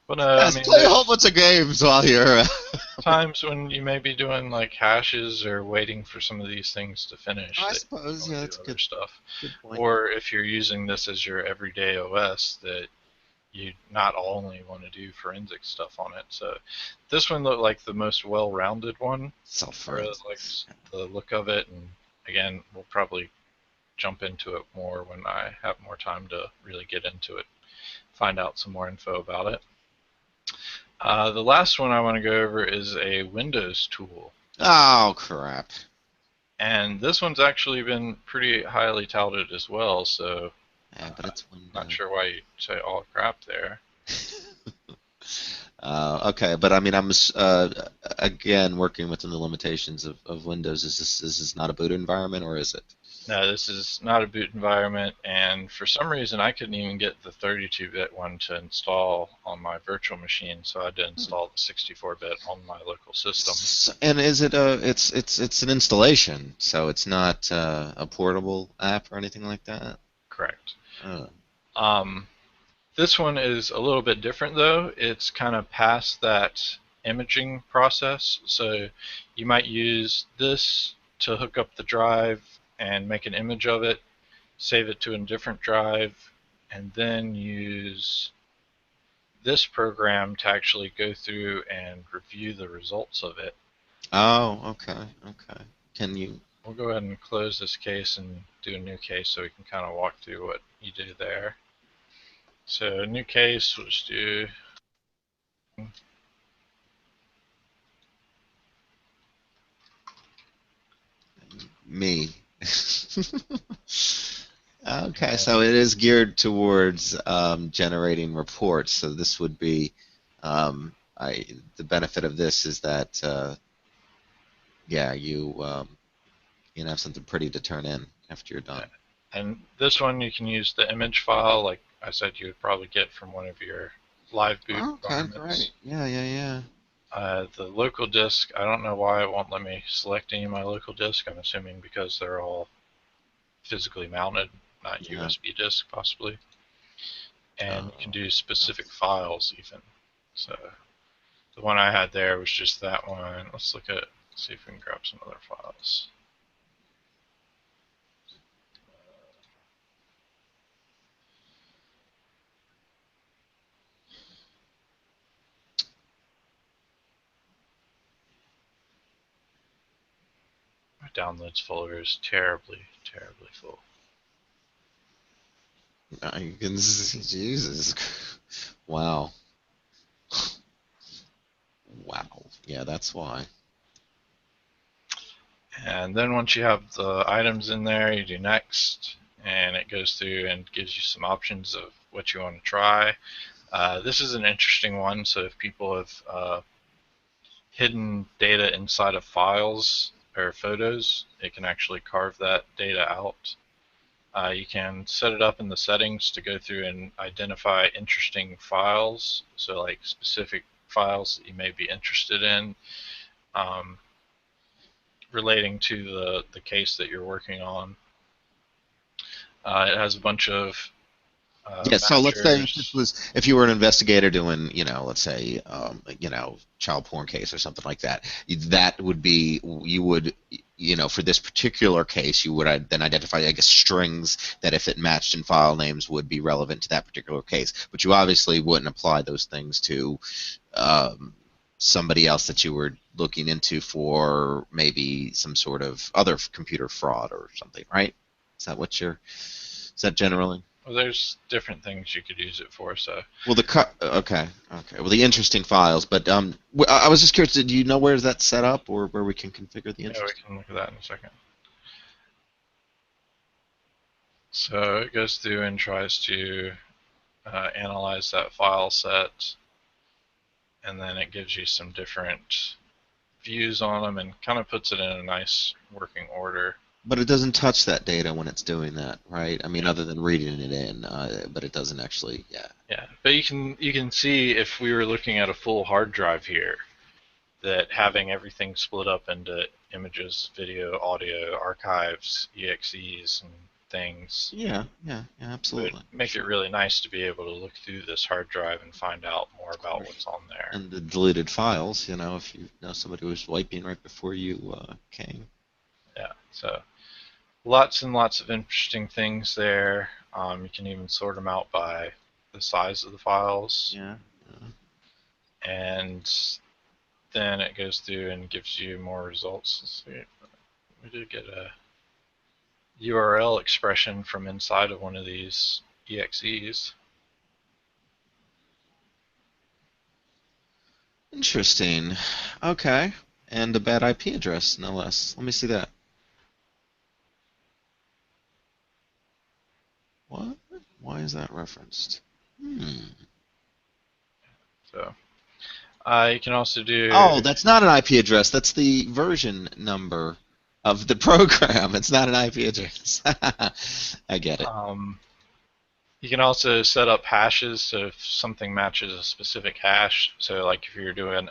well, no, I mean, play a whole bunch of games while you're. Times when you may be doing like hashes or waiting for some of these things to finish. I suppose, yeah, that's good stuff. Good point. Or if you're using this as your everyday OS, that you not only want to do forensic stuff on it. So this one looked like the most well-rounded one. I really like the look of it, and again, we'll probably jump into it more when I have more time to really get into it, find out some more info about it. The last one I want to go over is a Windows tool. Oh, crap. And this one's actually been pretty highly touted as well, so yeah, but it's not sure why you say all crap there. Okay, but I mean, I'm again working within the limitations of Windows. Is this not a boot environment, or is it? No, this is not a boot environment, and for some reason I couldn't even get the 32-bit one to install on my virtual machine, so I had to install the 64-bit on my local system. And is it it's an installation, so it's not a portable app or anything like that? Correct. This one is a little bit different though. It's kind of past that imaging process, so you might use this to hook up the drive and make an image of it, save it to a different drive, and then use this program to actually go through and review the results of it. Oh, okay. Can you? We'll go ahead and close this case and do a new case so we can kind of walk through what you do there. So a new case, we'll just do me. Okay, so it is geared towards generating reports. So this would be the benefit of this is that yeah, you have something pretty to turn in after you're done. And this one you can use the image file, like I said, you would probably get from one of your live boot environments. Great. Yeah. The local disk, I don't know why it won't let me select any of my local disk. I'm assuming because they're all physically mounted, not USB disk possibly. And you can do specific files even. So the one I had there was just that one. Let's see if we can grab some other files. My downloads folder is terribly full. You can see, Jesus. Wow. Yeah, that's why. And then once you have the items in there, you do next, and it goes through and gives you some options of what you want to try. This is an interesting one, so if people have hidden data inside of files or photos, it can actually carve that data out. You can set it up in the settings to go through and identify interesting files, so like specific files that you may be interested in. relating to the case that you're working on. It has a bunch of yeah, so let's say matchers. if you were an investigator doing, let's say, child porn case or something like that, that would be, you would, for this particular case, you would then identify, I guess, strings that if it matched in file names would be relevant to that particular case. But you obviously wouldn't apply those things to somebody else that you were looking into for maybe some sort of other computer fraud or something, right? Is that generally? Well, there's different things you could use it for. So. Well, okay. Well, the interesting files, but I was just curious. Do you know where that's set up, or where we can configure the interesting? Yeah, we can look at that in a second. So it goes through and tries to analyze that file set, and then it gives you some different views on them and kind of puts it in a nice working order. But it doesn't touch that data when it's doing that, right? I mean, other than reading it in, but it doesn't actually, yeah. Yeah, but you can see if we were looking at a full hard drive here, that having everything split up into images, video, audio, archives, EXEs, and things. Yeah, absolutely. Would make it really nice to be able to look through this hard drive and find out more about what's on there. And the deleted files, if you know somebody was wiping right before you came. Yeah, so lots and lots of interesting things there. You can even sort them out by the size of the files. Yeah. And then it goes through and gives you more results. Let's see. We did get a URL expression from inside of one of these EXEs. Interesting. Okay. And a bad IP address, no less. Let me see that. What? Why is that referenced? So, you can also do... Oh, that's not an IP address. That's the version number of the program. It's not an IP address. I get it. You can also set up hashes, so if something matches a specific hash, so like if you're doing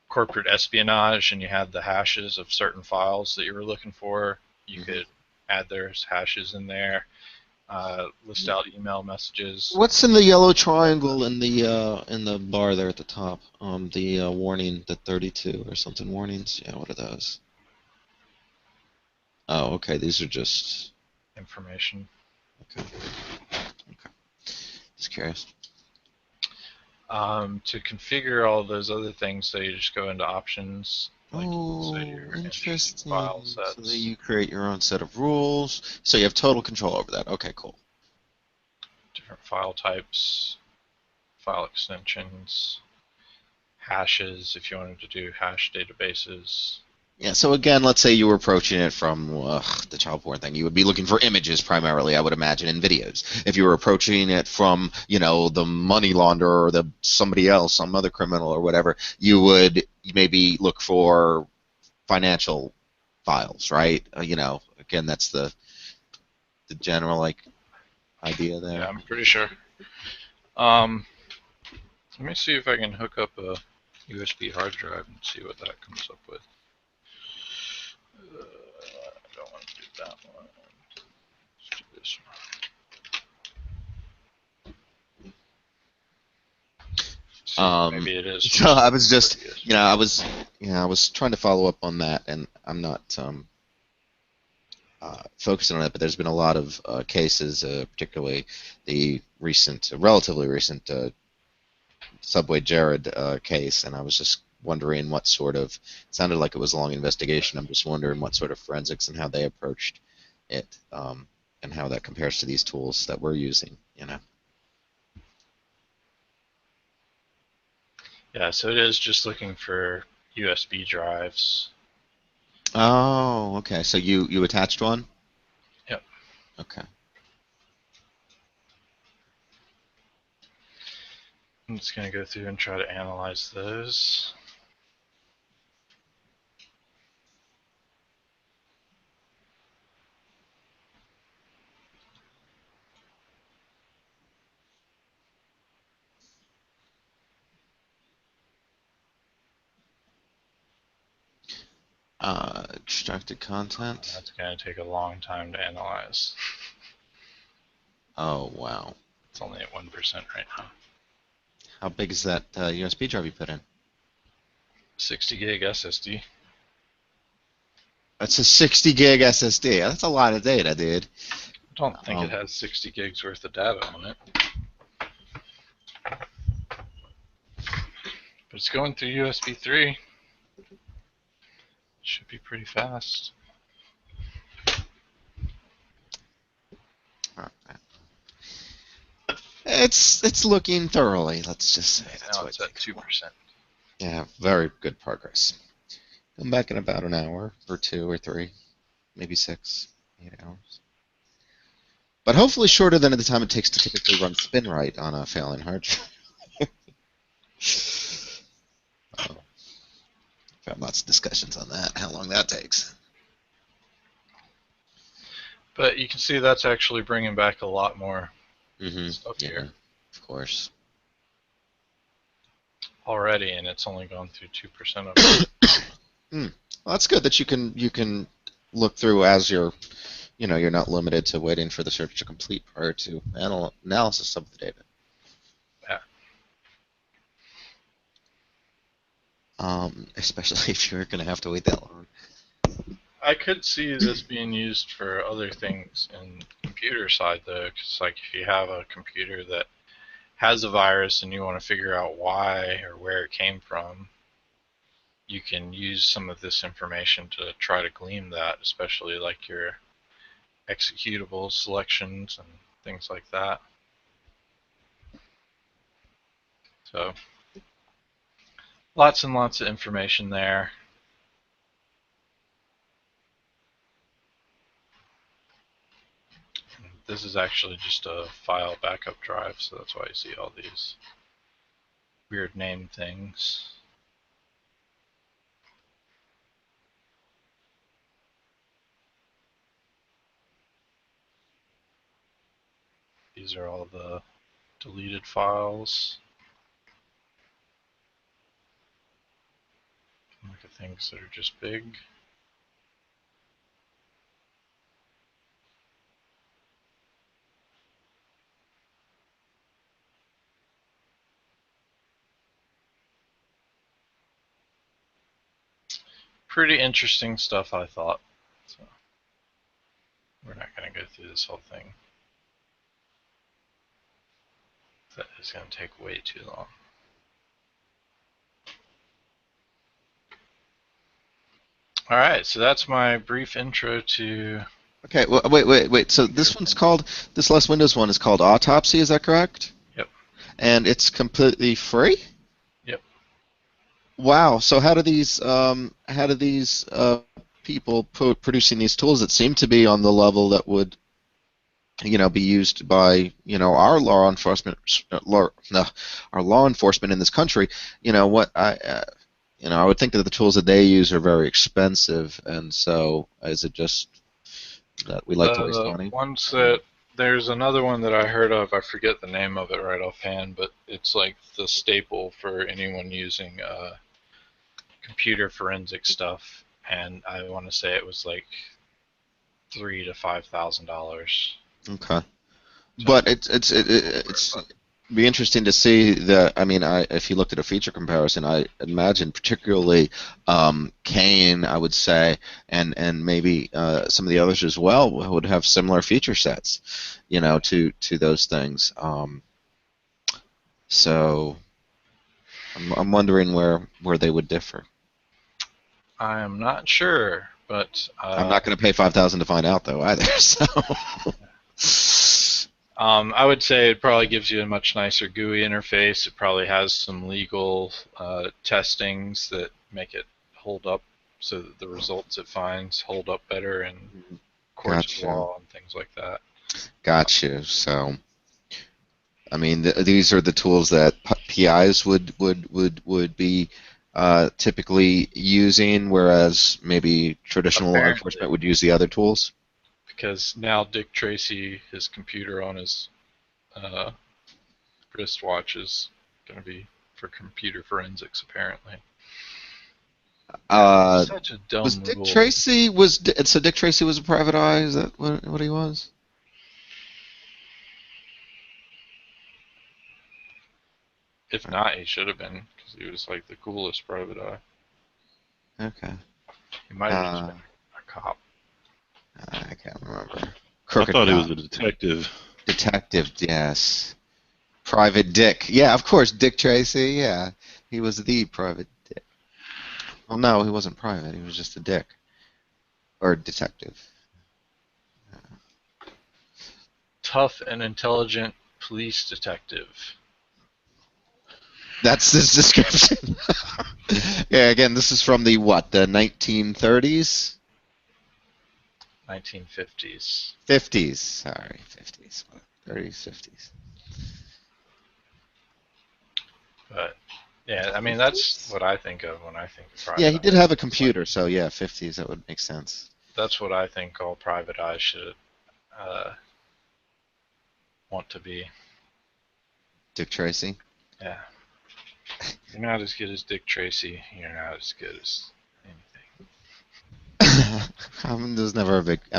corporate espionage and you had the hashes of certain files that you were looking for, you could add those hashes in there. List out email messages. What's in the yellow triangle in the bar there at the top? The warning, the 32 or something warnings. Yeah, what are those? Oh, okay. These are just information. Okay. Just curious. To configure all those other things, so you just go into options. Like, Interesting. File sets. So that you create your own set of rules. So you have total control over that. Okay, cool. Different file types, file extensions, hashes if you wanted to do hash databases. Yeah, so again, let's say you were approaching it from the child porn thing. You would be looking for images primarily, I would imagine, in videos. If you were approaching it from, the money launderer or somebody else, some other criminal or whatever, you would maybe look for financial files, right? Again, that's the general idea there. Yeah, I'm pretty sure. Let me see if I can hook up a USB hard drive and see what that comes up with. I don't want to do that one. Let's do this one. Maybe it is. So I was just, I was trying to follow up on that, and I'm not focusing on it, but there's been a lot of cases, particularly the relatively recent Subway Jared case, and I was just wondering what sort of, it sounded like it was a long investigation. I'm just wondering what sort of forensics and how they approached it, and how that compares to these tools that we're using, Yeah, so it is just looking for USB drives. Oh, okay. So you attached one? Yep. Okay. I'm just going to go through and try to analyze those. Extracted content. That's going to take a long time to analyze. Oh, wow. It's only at 1% right now. How big is that USB drive you put in? 60 gig SSD. That's a 60 gig SSD. That's a lot of data, dude. I don't think it has 60 gigs worth of data on it. But it's going through USB 3. Should be pretty fast. It's looking thoroughly. Let's just say that's now what it's at 2%. Yeah, very good progress. Come back in about an hour or 2 or 3, maybe 6, 8 hours. But hopefully shorter than the time it takes to typically run SpinRite on a failing hard drive. We've had lots of discussions on that, how long that takes. But you can see that's actually bringing back a lot more stuff here. Of course. Already, and it's only gone through 2% of it. Well, that's good that you can look through as you're not limited to waiting for the search to complete prior to analysis of the data. Yeah. Especially if you're going to have to wait that long. I could see this being used for other things in computer side though, because like if you have a computer that has a virus and you want to figure out why or where it came from, you can use some of this information to try to glean that, especially like your executable selections and things like that. So lots and lots of information there. This is actually just a file backup drive, so that's why you see all these weird name things. These are all the deleted files. Look at things that are just big. Pretty interesting stuff, I thought. So we're not going to go through this whole thing. That is going to take way too long. All right, so that's my brief intro to... Okay, well, wait. So this last Windows one is called Autopsy, is that correct? Yep. And it's completely free? Yep. Wow. So how do these people producing these tools that seem to be on the level that would be used by our law enforcement in this country, I would think that the tools that they use are very expensive, and so is it just that we like to waste money? Ones that there's another one that I heard of, I forget the name of it right offhand, but it's like the staple for anyone using computer forensic stuff, and I want to say it was like $3,000 to $5,000. Okay, but it's be interesting to see that. I mean, if you looked at a feature comparison, I imagine particularly Caine, I would say, and maybe some of the others as well would have similar feature sets, to those things. So I'm wondering where they would differ. I am not sure, but I'm not going to pay $5,000 to find out though either. So. I would say it probably gives you a much nicer GUI interface. It probably has some legal testings that make it hold up, so that the results it finds hold up better in courts of law and things like that. Gotcha. So, I mean, these are the tools that PIs would be typically using, whereas maybe traditional law enforcement would use the other tools. Because now Dick Tracy, his computer on his wristwatch is going to be for computer forensics, apparently. Such a dumb was Dick rule. Tracy so Dick Tracy was a private eye? Is that what he was? If not, he should have been, because he was like the coolest private eye. Okay. He might have just been a cop. I can't remember. I thought he was a detective. Detective, yes. Private Dick. Yeah, of course, Dick Tracy, yeah. He was the private Dick. Well, no, he wasn't private. He was just a dick. Or detective. Tough and intelligent police detective. That's his description. Yeah, again, this is from the 1930s? 1950s. 50s, sorry, 50s. 30s, 50s. But, yeah, I mean, that's what I think of when I think of private Yeah, he eye. did have a computer, so yeah, 50s, that would make sense. That's what I think all private eyes should want to be. Dick Tracy? Yeah. You're not as good as Dick Tracy. You're not as good as anything. I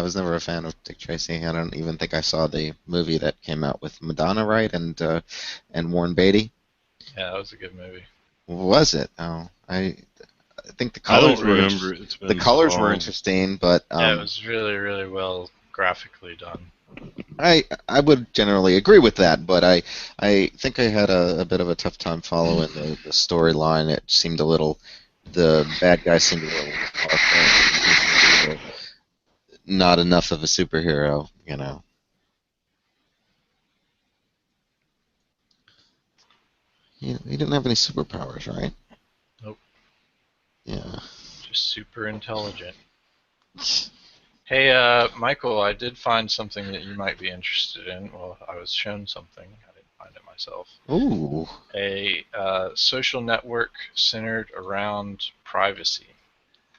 was never a fan of Dick Tracy. I don't even think I saw the movie that came out with Madonna, right, and Warren Beatty. Yeah, that was a good movie. Was it? Oh, I think the I colors don't remember it. It's been the colors so were long. interesting, but Yeah, it was really, really well graphically done. I would generally agree with that, but I think I had a bit of a tough time following the storyline. It seemed the bad guy seemed a little powerful, not enough of a superhero, you know. He didn't have any superpowers, right? Nope. Yeah. Just super intelligent. Hey, Michael, I did find something that you might be interested in. Well, I was shown something. I didn't find it myself. Ooh. A social network centered around privacy.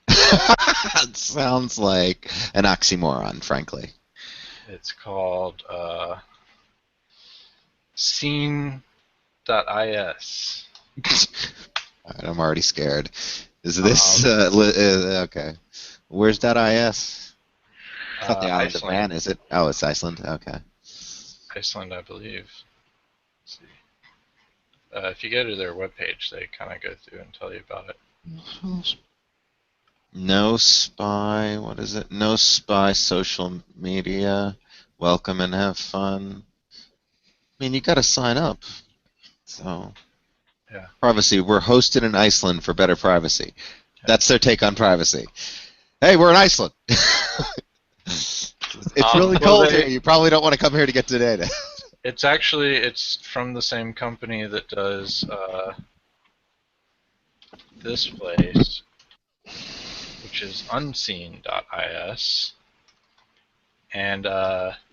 It sounds like an oxymoron, frankly. It's called Scene.is. Alright, I'm already scared. Is this okay? Where's .is? It's not the island of Man, is it? Oh, it's Iceland. Okay. Iceland, I believe. Let's see. If you go to their webpage, they kind of go through and tell you about it. No spy. What is it? No spy social media. Welcome and have fun. I mean, you got to sign up. So. Yeah. Privacy. We're hosted in Iceland for better privacy. That's their take on privacy. Hey, we're in Iceland. It's really cold here. You probably don't want to come here to get the data. It's from the same company that does this place, which is unseen.is. And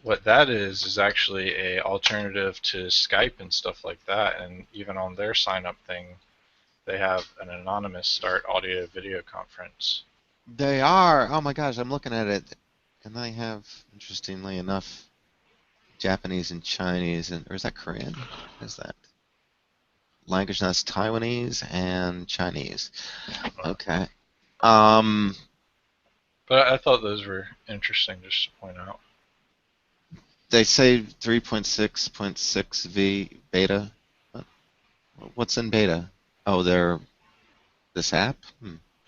what that is actually a alternative to Skype and stuff like that. And even on their sign-up thing, they have an anonymous start audio video conference. They are. Oh my gosh, I'm looking at it. And they have, interestingly enough, Japanese and Chinese, or is that Korean? What is that? Language, that's Taiwanese and Chinese. Okay. But I thought those were interesting just to point out. They say 3.6.6 V beta. What's in beta? Oh, this app?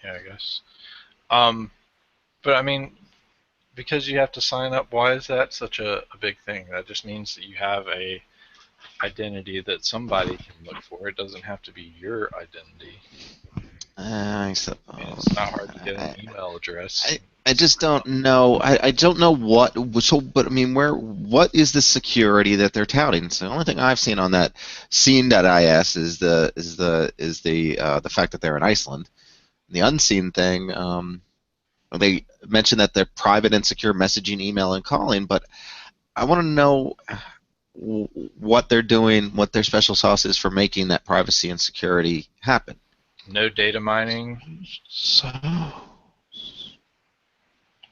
Yeah, I guess. But I mean, because you have to sign up, why is that such a big thing? That just means that you have a identity that somebody can look for. It doesn't have to be your identity. I suppose. I mean, it's not hard to get an email address. I just don't know. I don't know what. So, but I mean, what is the security that they're touting? So the only thing I've seen on that scene.is is the fact that they're in Iceland. The unseen thing. They mentioned that they're private and secure messaging, email, and calling, but I want to know what they're doing, what their special sauce is for making that privacy and security happen. No data mining. So.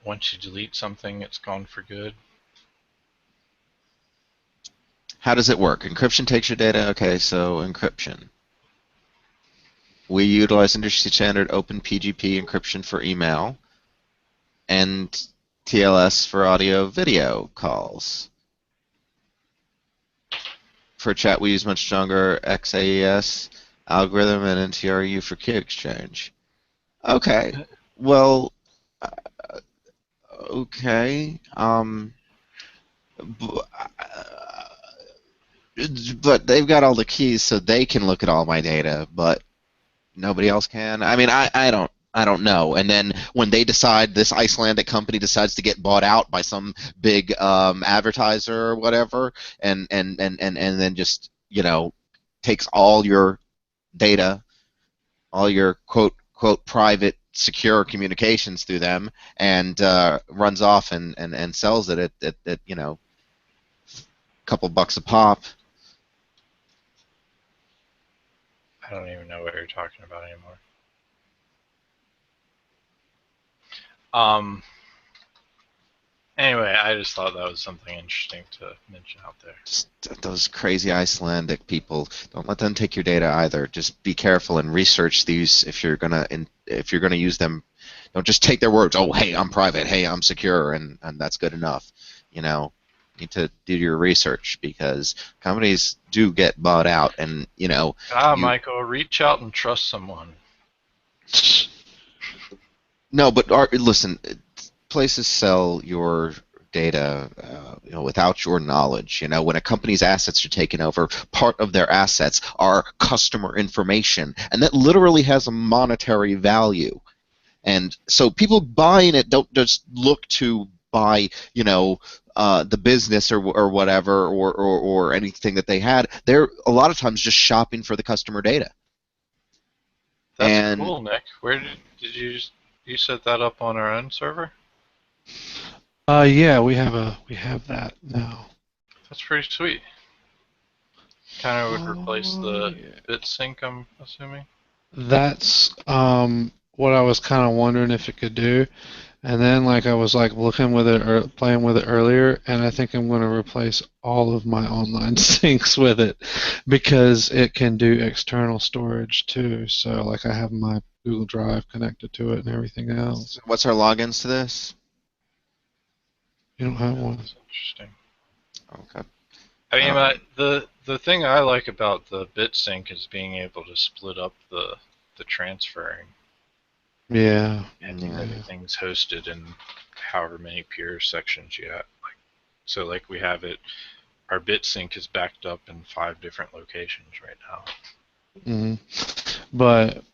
Once you delete something, it's gone for good. How does it work? Encryption takes your data. Okay, so encryption. We utilize industry standard OpenPGP encryption for email and TLS for audio-video calls. For chat, we use much stronger XAES algorithm and NTRU for key exchange. Okay. Well, okay. But they've got all the keys, so they can look at all my data, but nobody else can. I mean, I don't know. And then when they decide, this Icelandic company decides to get bought out by some big advertiser or whatever, and then just, you know, takes all your data, all your quote private secure communications through them, and runs off and sells it at you know, a couple bucks a pop. I don't even know what you're talking about anymore. Anyway, I just thought that was something interesting to mention out there. Just those crazy Icelandic people. Don't let them take your data either. Just be careful and research these if you're gonna use them. Don't just take their words. Oh, hey, I'm private. Hey, I'm secure, and that's good enough. You know, you need to do your research, because companies do get bought out, and you know. Michael, reach out and trust someone. No, but listen. Places sell your data, you know, without your knowledge. You know, when a company's assets are taken over, part of their assets are customer information, and that literally has a monetary value. And so people buying it don't just look to buy, you know, the business or whatever or anything that they had. They're a lot of times just shopping for the customer data. That's cool, Nick. Where did you set that up on our own server? Yeah, we have that now. That's pretty sweet. Kind of would replace the BitSync, I'm assuming. That's what I was kind of wondering if it could do, and then like I was like looking with it or playing with it earlier, and I think I'm going to replace all of my online syncs with it, because it can do external storage too. So like I have my Google Drive connected to it and everything else. What's our logins to this? You don't have one. That's interesting. Okay. I mean, the thing I like about the BitSync is being able to split up the transferring. Yeah. And everything's hosted in however many peer sections you have. So like we have it, our BitSync is backed up in 5 different locations right now. But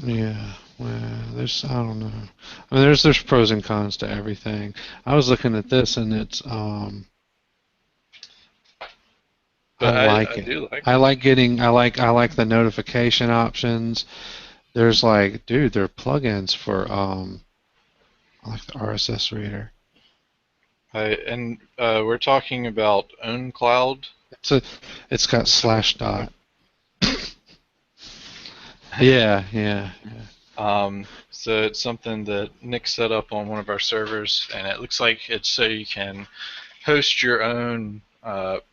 yeah, well, I don't know. I mean, there's pros and cons to everything. I was looking at this, and it's I like it. I like the notification options. There's like, dude, there are plugins for I like the RSS reader. We're talking about OwnCloud. It's got /. Yeah. So it's something that Nick set up on one of our servers, and it looks like it's so you can host your own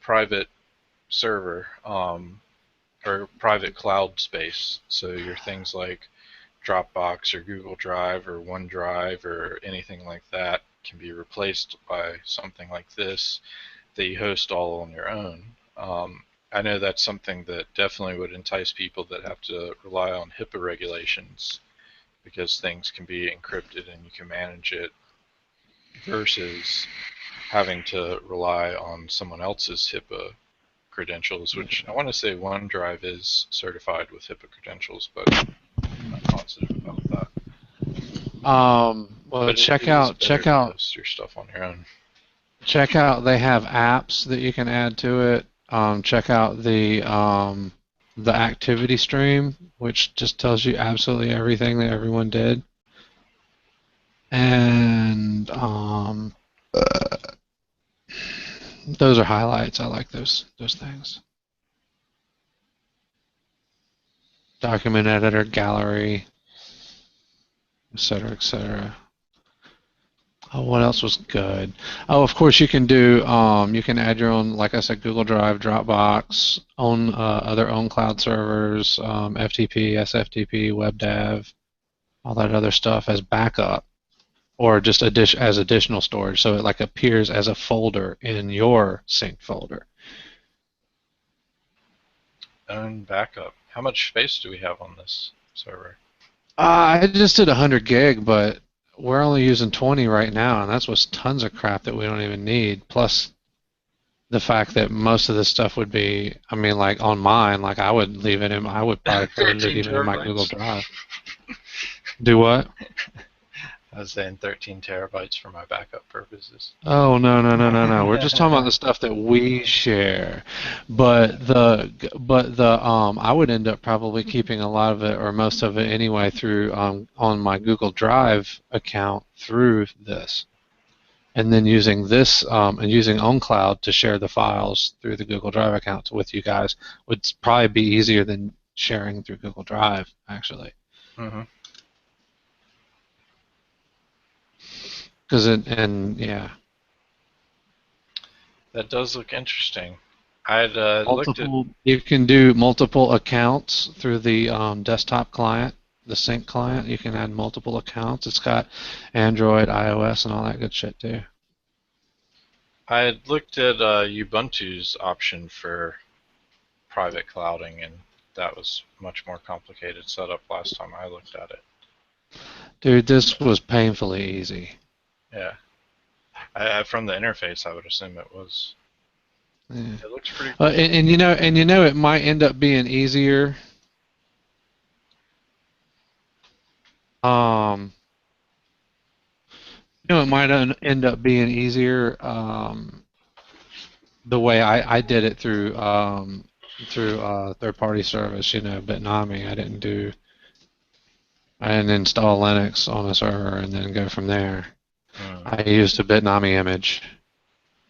private server or private cloud space. So your things like Dropbox or Google Drive or OneDrive or anything like that can be replaced by something like this that you host all on your own. I know that's something that definitely would entice people that have to rely on HIPAA regulations, because things can be encrypted and you can manage it, versus having to rely on someone else's HIPAA credentials, which I want to say OneDrive is certified with HIPAA credentials, but I'm not positive about that. Well, but check out host your stuff on your own. Check out, they have apps that you can add to it. Check out the activity stream, which just tells you absolutely everything that everyone did. And those are highlights. I like those things. Document editor, gallery, etc., etc. Oh, what else was good? Oh, of course you can do. You can add your own, like I said, Google Drive, Dropbox, own other own cloud servers, FTP, SFTP, WebDAV, all that other stuff as backup, or just as additional storage, so it like appears as a folder in your sync folder. Own backup. How much space do we have on this server? I just did 100 gig, but we're only using 20 right now, and that's with tons of crap that we don't even need. Plus, the fact that most of this stuff would be, I mean, like on mine, like I would leave it in, I would probably put it even in my Google Drive. Do what? I was saying 13 terabytes for my backup purposes. Oh, no. We're just talking about the stuff that we share. But I would end up probably keeping a lot of it or most of it anyway through on my Google Drive account through this. And then using this and using OwnCloud to share the files through the Google Drive account with you guys would probably be easier than sharing through Google Drive, actually. Mm-hmm. Yeah. That does look interesting. I'd looked at. You can do multiple accounts through the desktop client, the sync client. You can add multiple accounts. It's got Android, iOS, and all that good shit too. I had looked at Ubuntu's option for private clouding, and that was much more complicated setup last time I looked at it. Dude, this was painfully easy. Yeah. From the interface, I would assume it was. Yeah. It looks pretty cool. And you know, it might end up being easier. It might end up being easier the way I did it through third-party service. Bitnami. I didn't install Linux on a server and then go from there. I used a Bitnami image.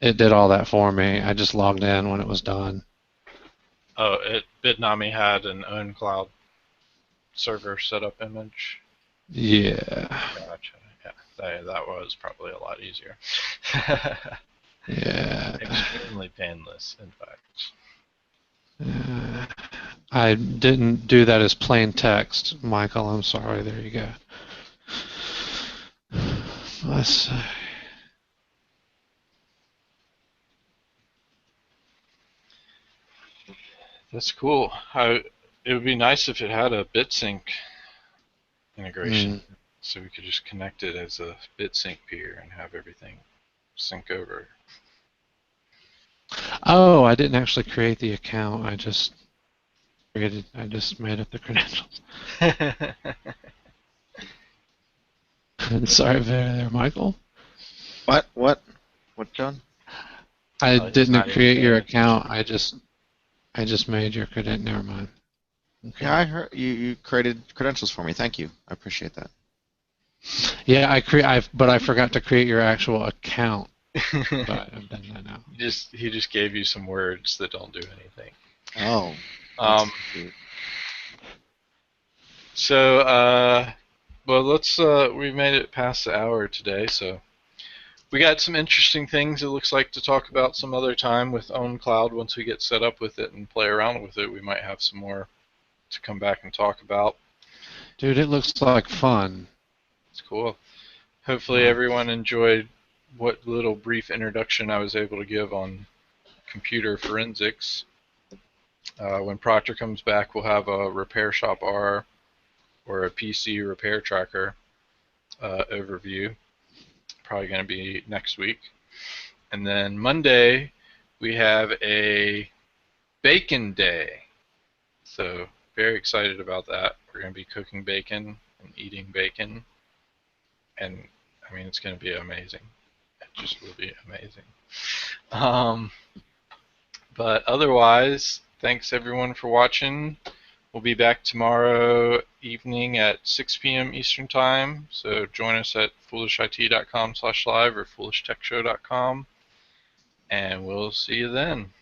It did all that for me. I just logged in when it was done. Oh, Bitnami had an own cloud server setup image? Yeah. Gotcha. Yeah, that was probably a lot easier. Yeah. Extremely painless, in fact. I didn't do that as plain text, Michael. I'm sorry. There you go. Let's see. That's cool. It would be nice if it had a BitSync integration, so we could just connect it as a BitSync peer and have everything sync over. Oh, I didn't actually create the account. I just made up the credentials. Sorry there, Michael. What, John? I didn't create your account. I just made your credentials. Never mind. Okay. Yeah, I heard you created credentials for me. Thank you. I appreciate that. Yeah, but I forgot to create your actual account. But I've done that now. He just gave you some words that don't do anything. Oh. So, well, we made it past the hour today, so we got some interesting things, it looks like, to talk about some other time with OwnCloud. Once we get set up with it and play around with it, we might have some more to come back and talk about. Dude, it looks like fun. It's cool. Hopefully everyone enjoyed what little brief introduction I was able to give on computer forensics. When Proctor comes back, we'll have a Repair Shop R or a PC repair tracker overview. Probably going to be next week. And then Monday, we have a bacon day. So very excited about that. We're going to be cooking bacon and eating bacon. And, I mean, it's going to be amazing. It just will be amazing. But otherwise, thanks everyone for watching. We'll be back tomorrow evening at 6 p.m. Eastern Time. So join us at foolishit.com/live or foolishTechShow.com. And we'll see you then.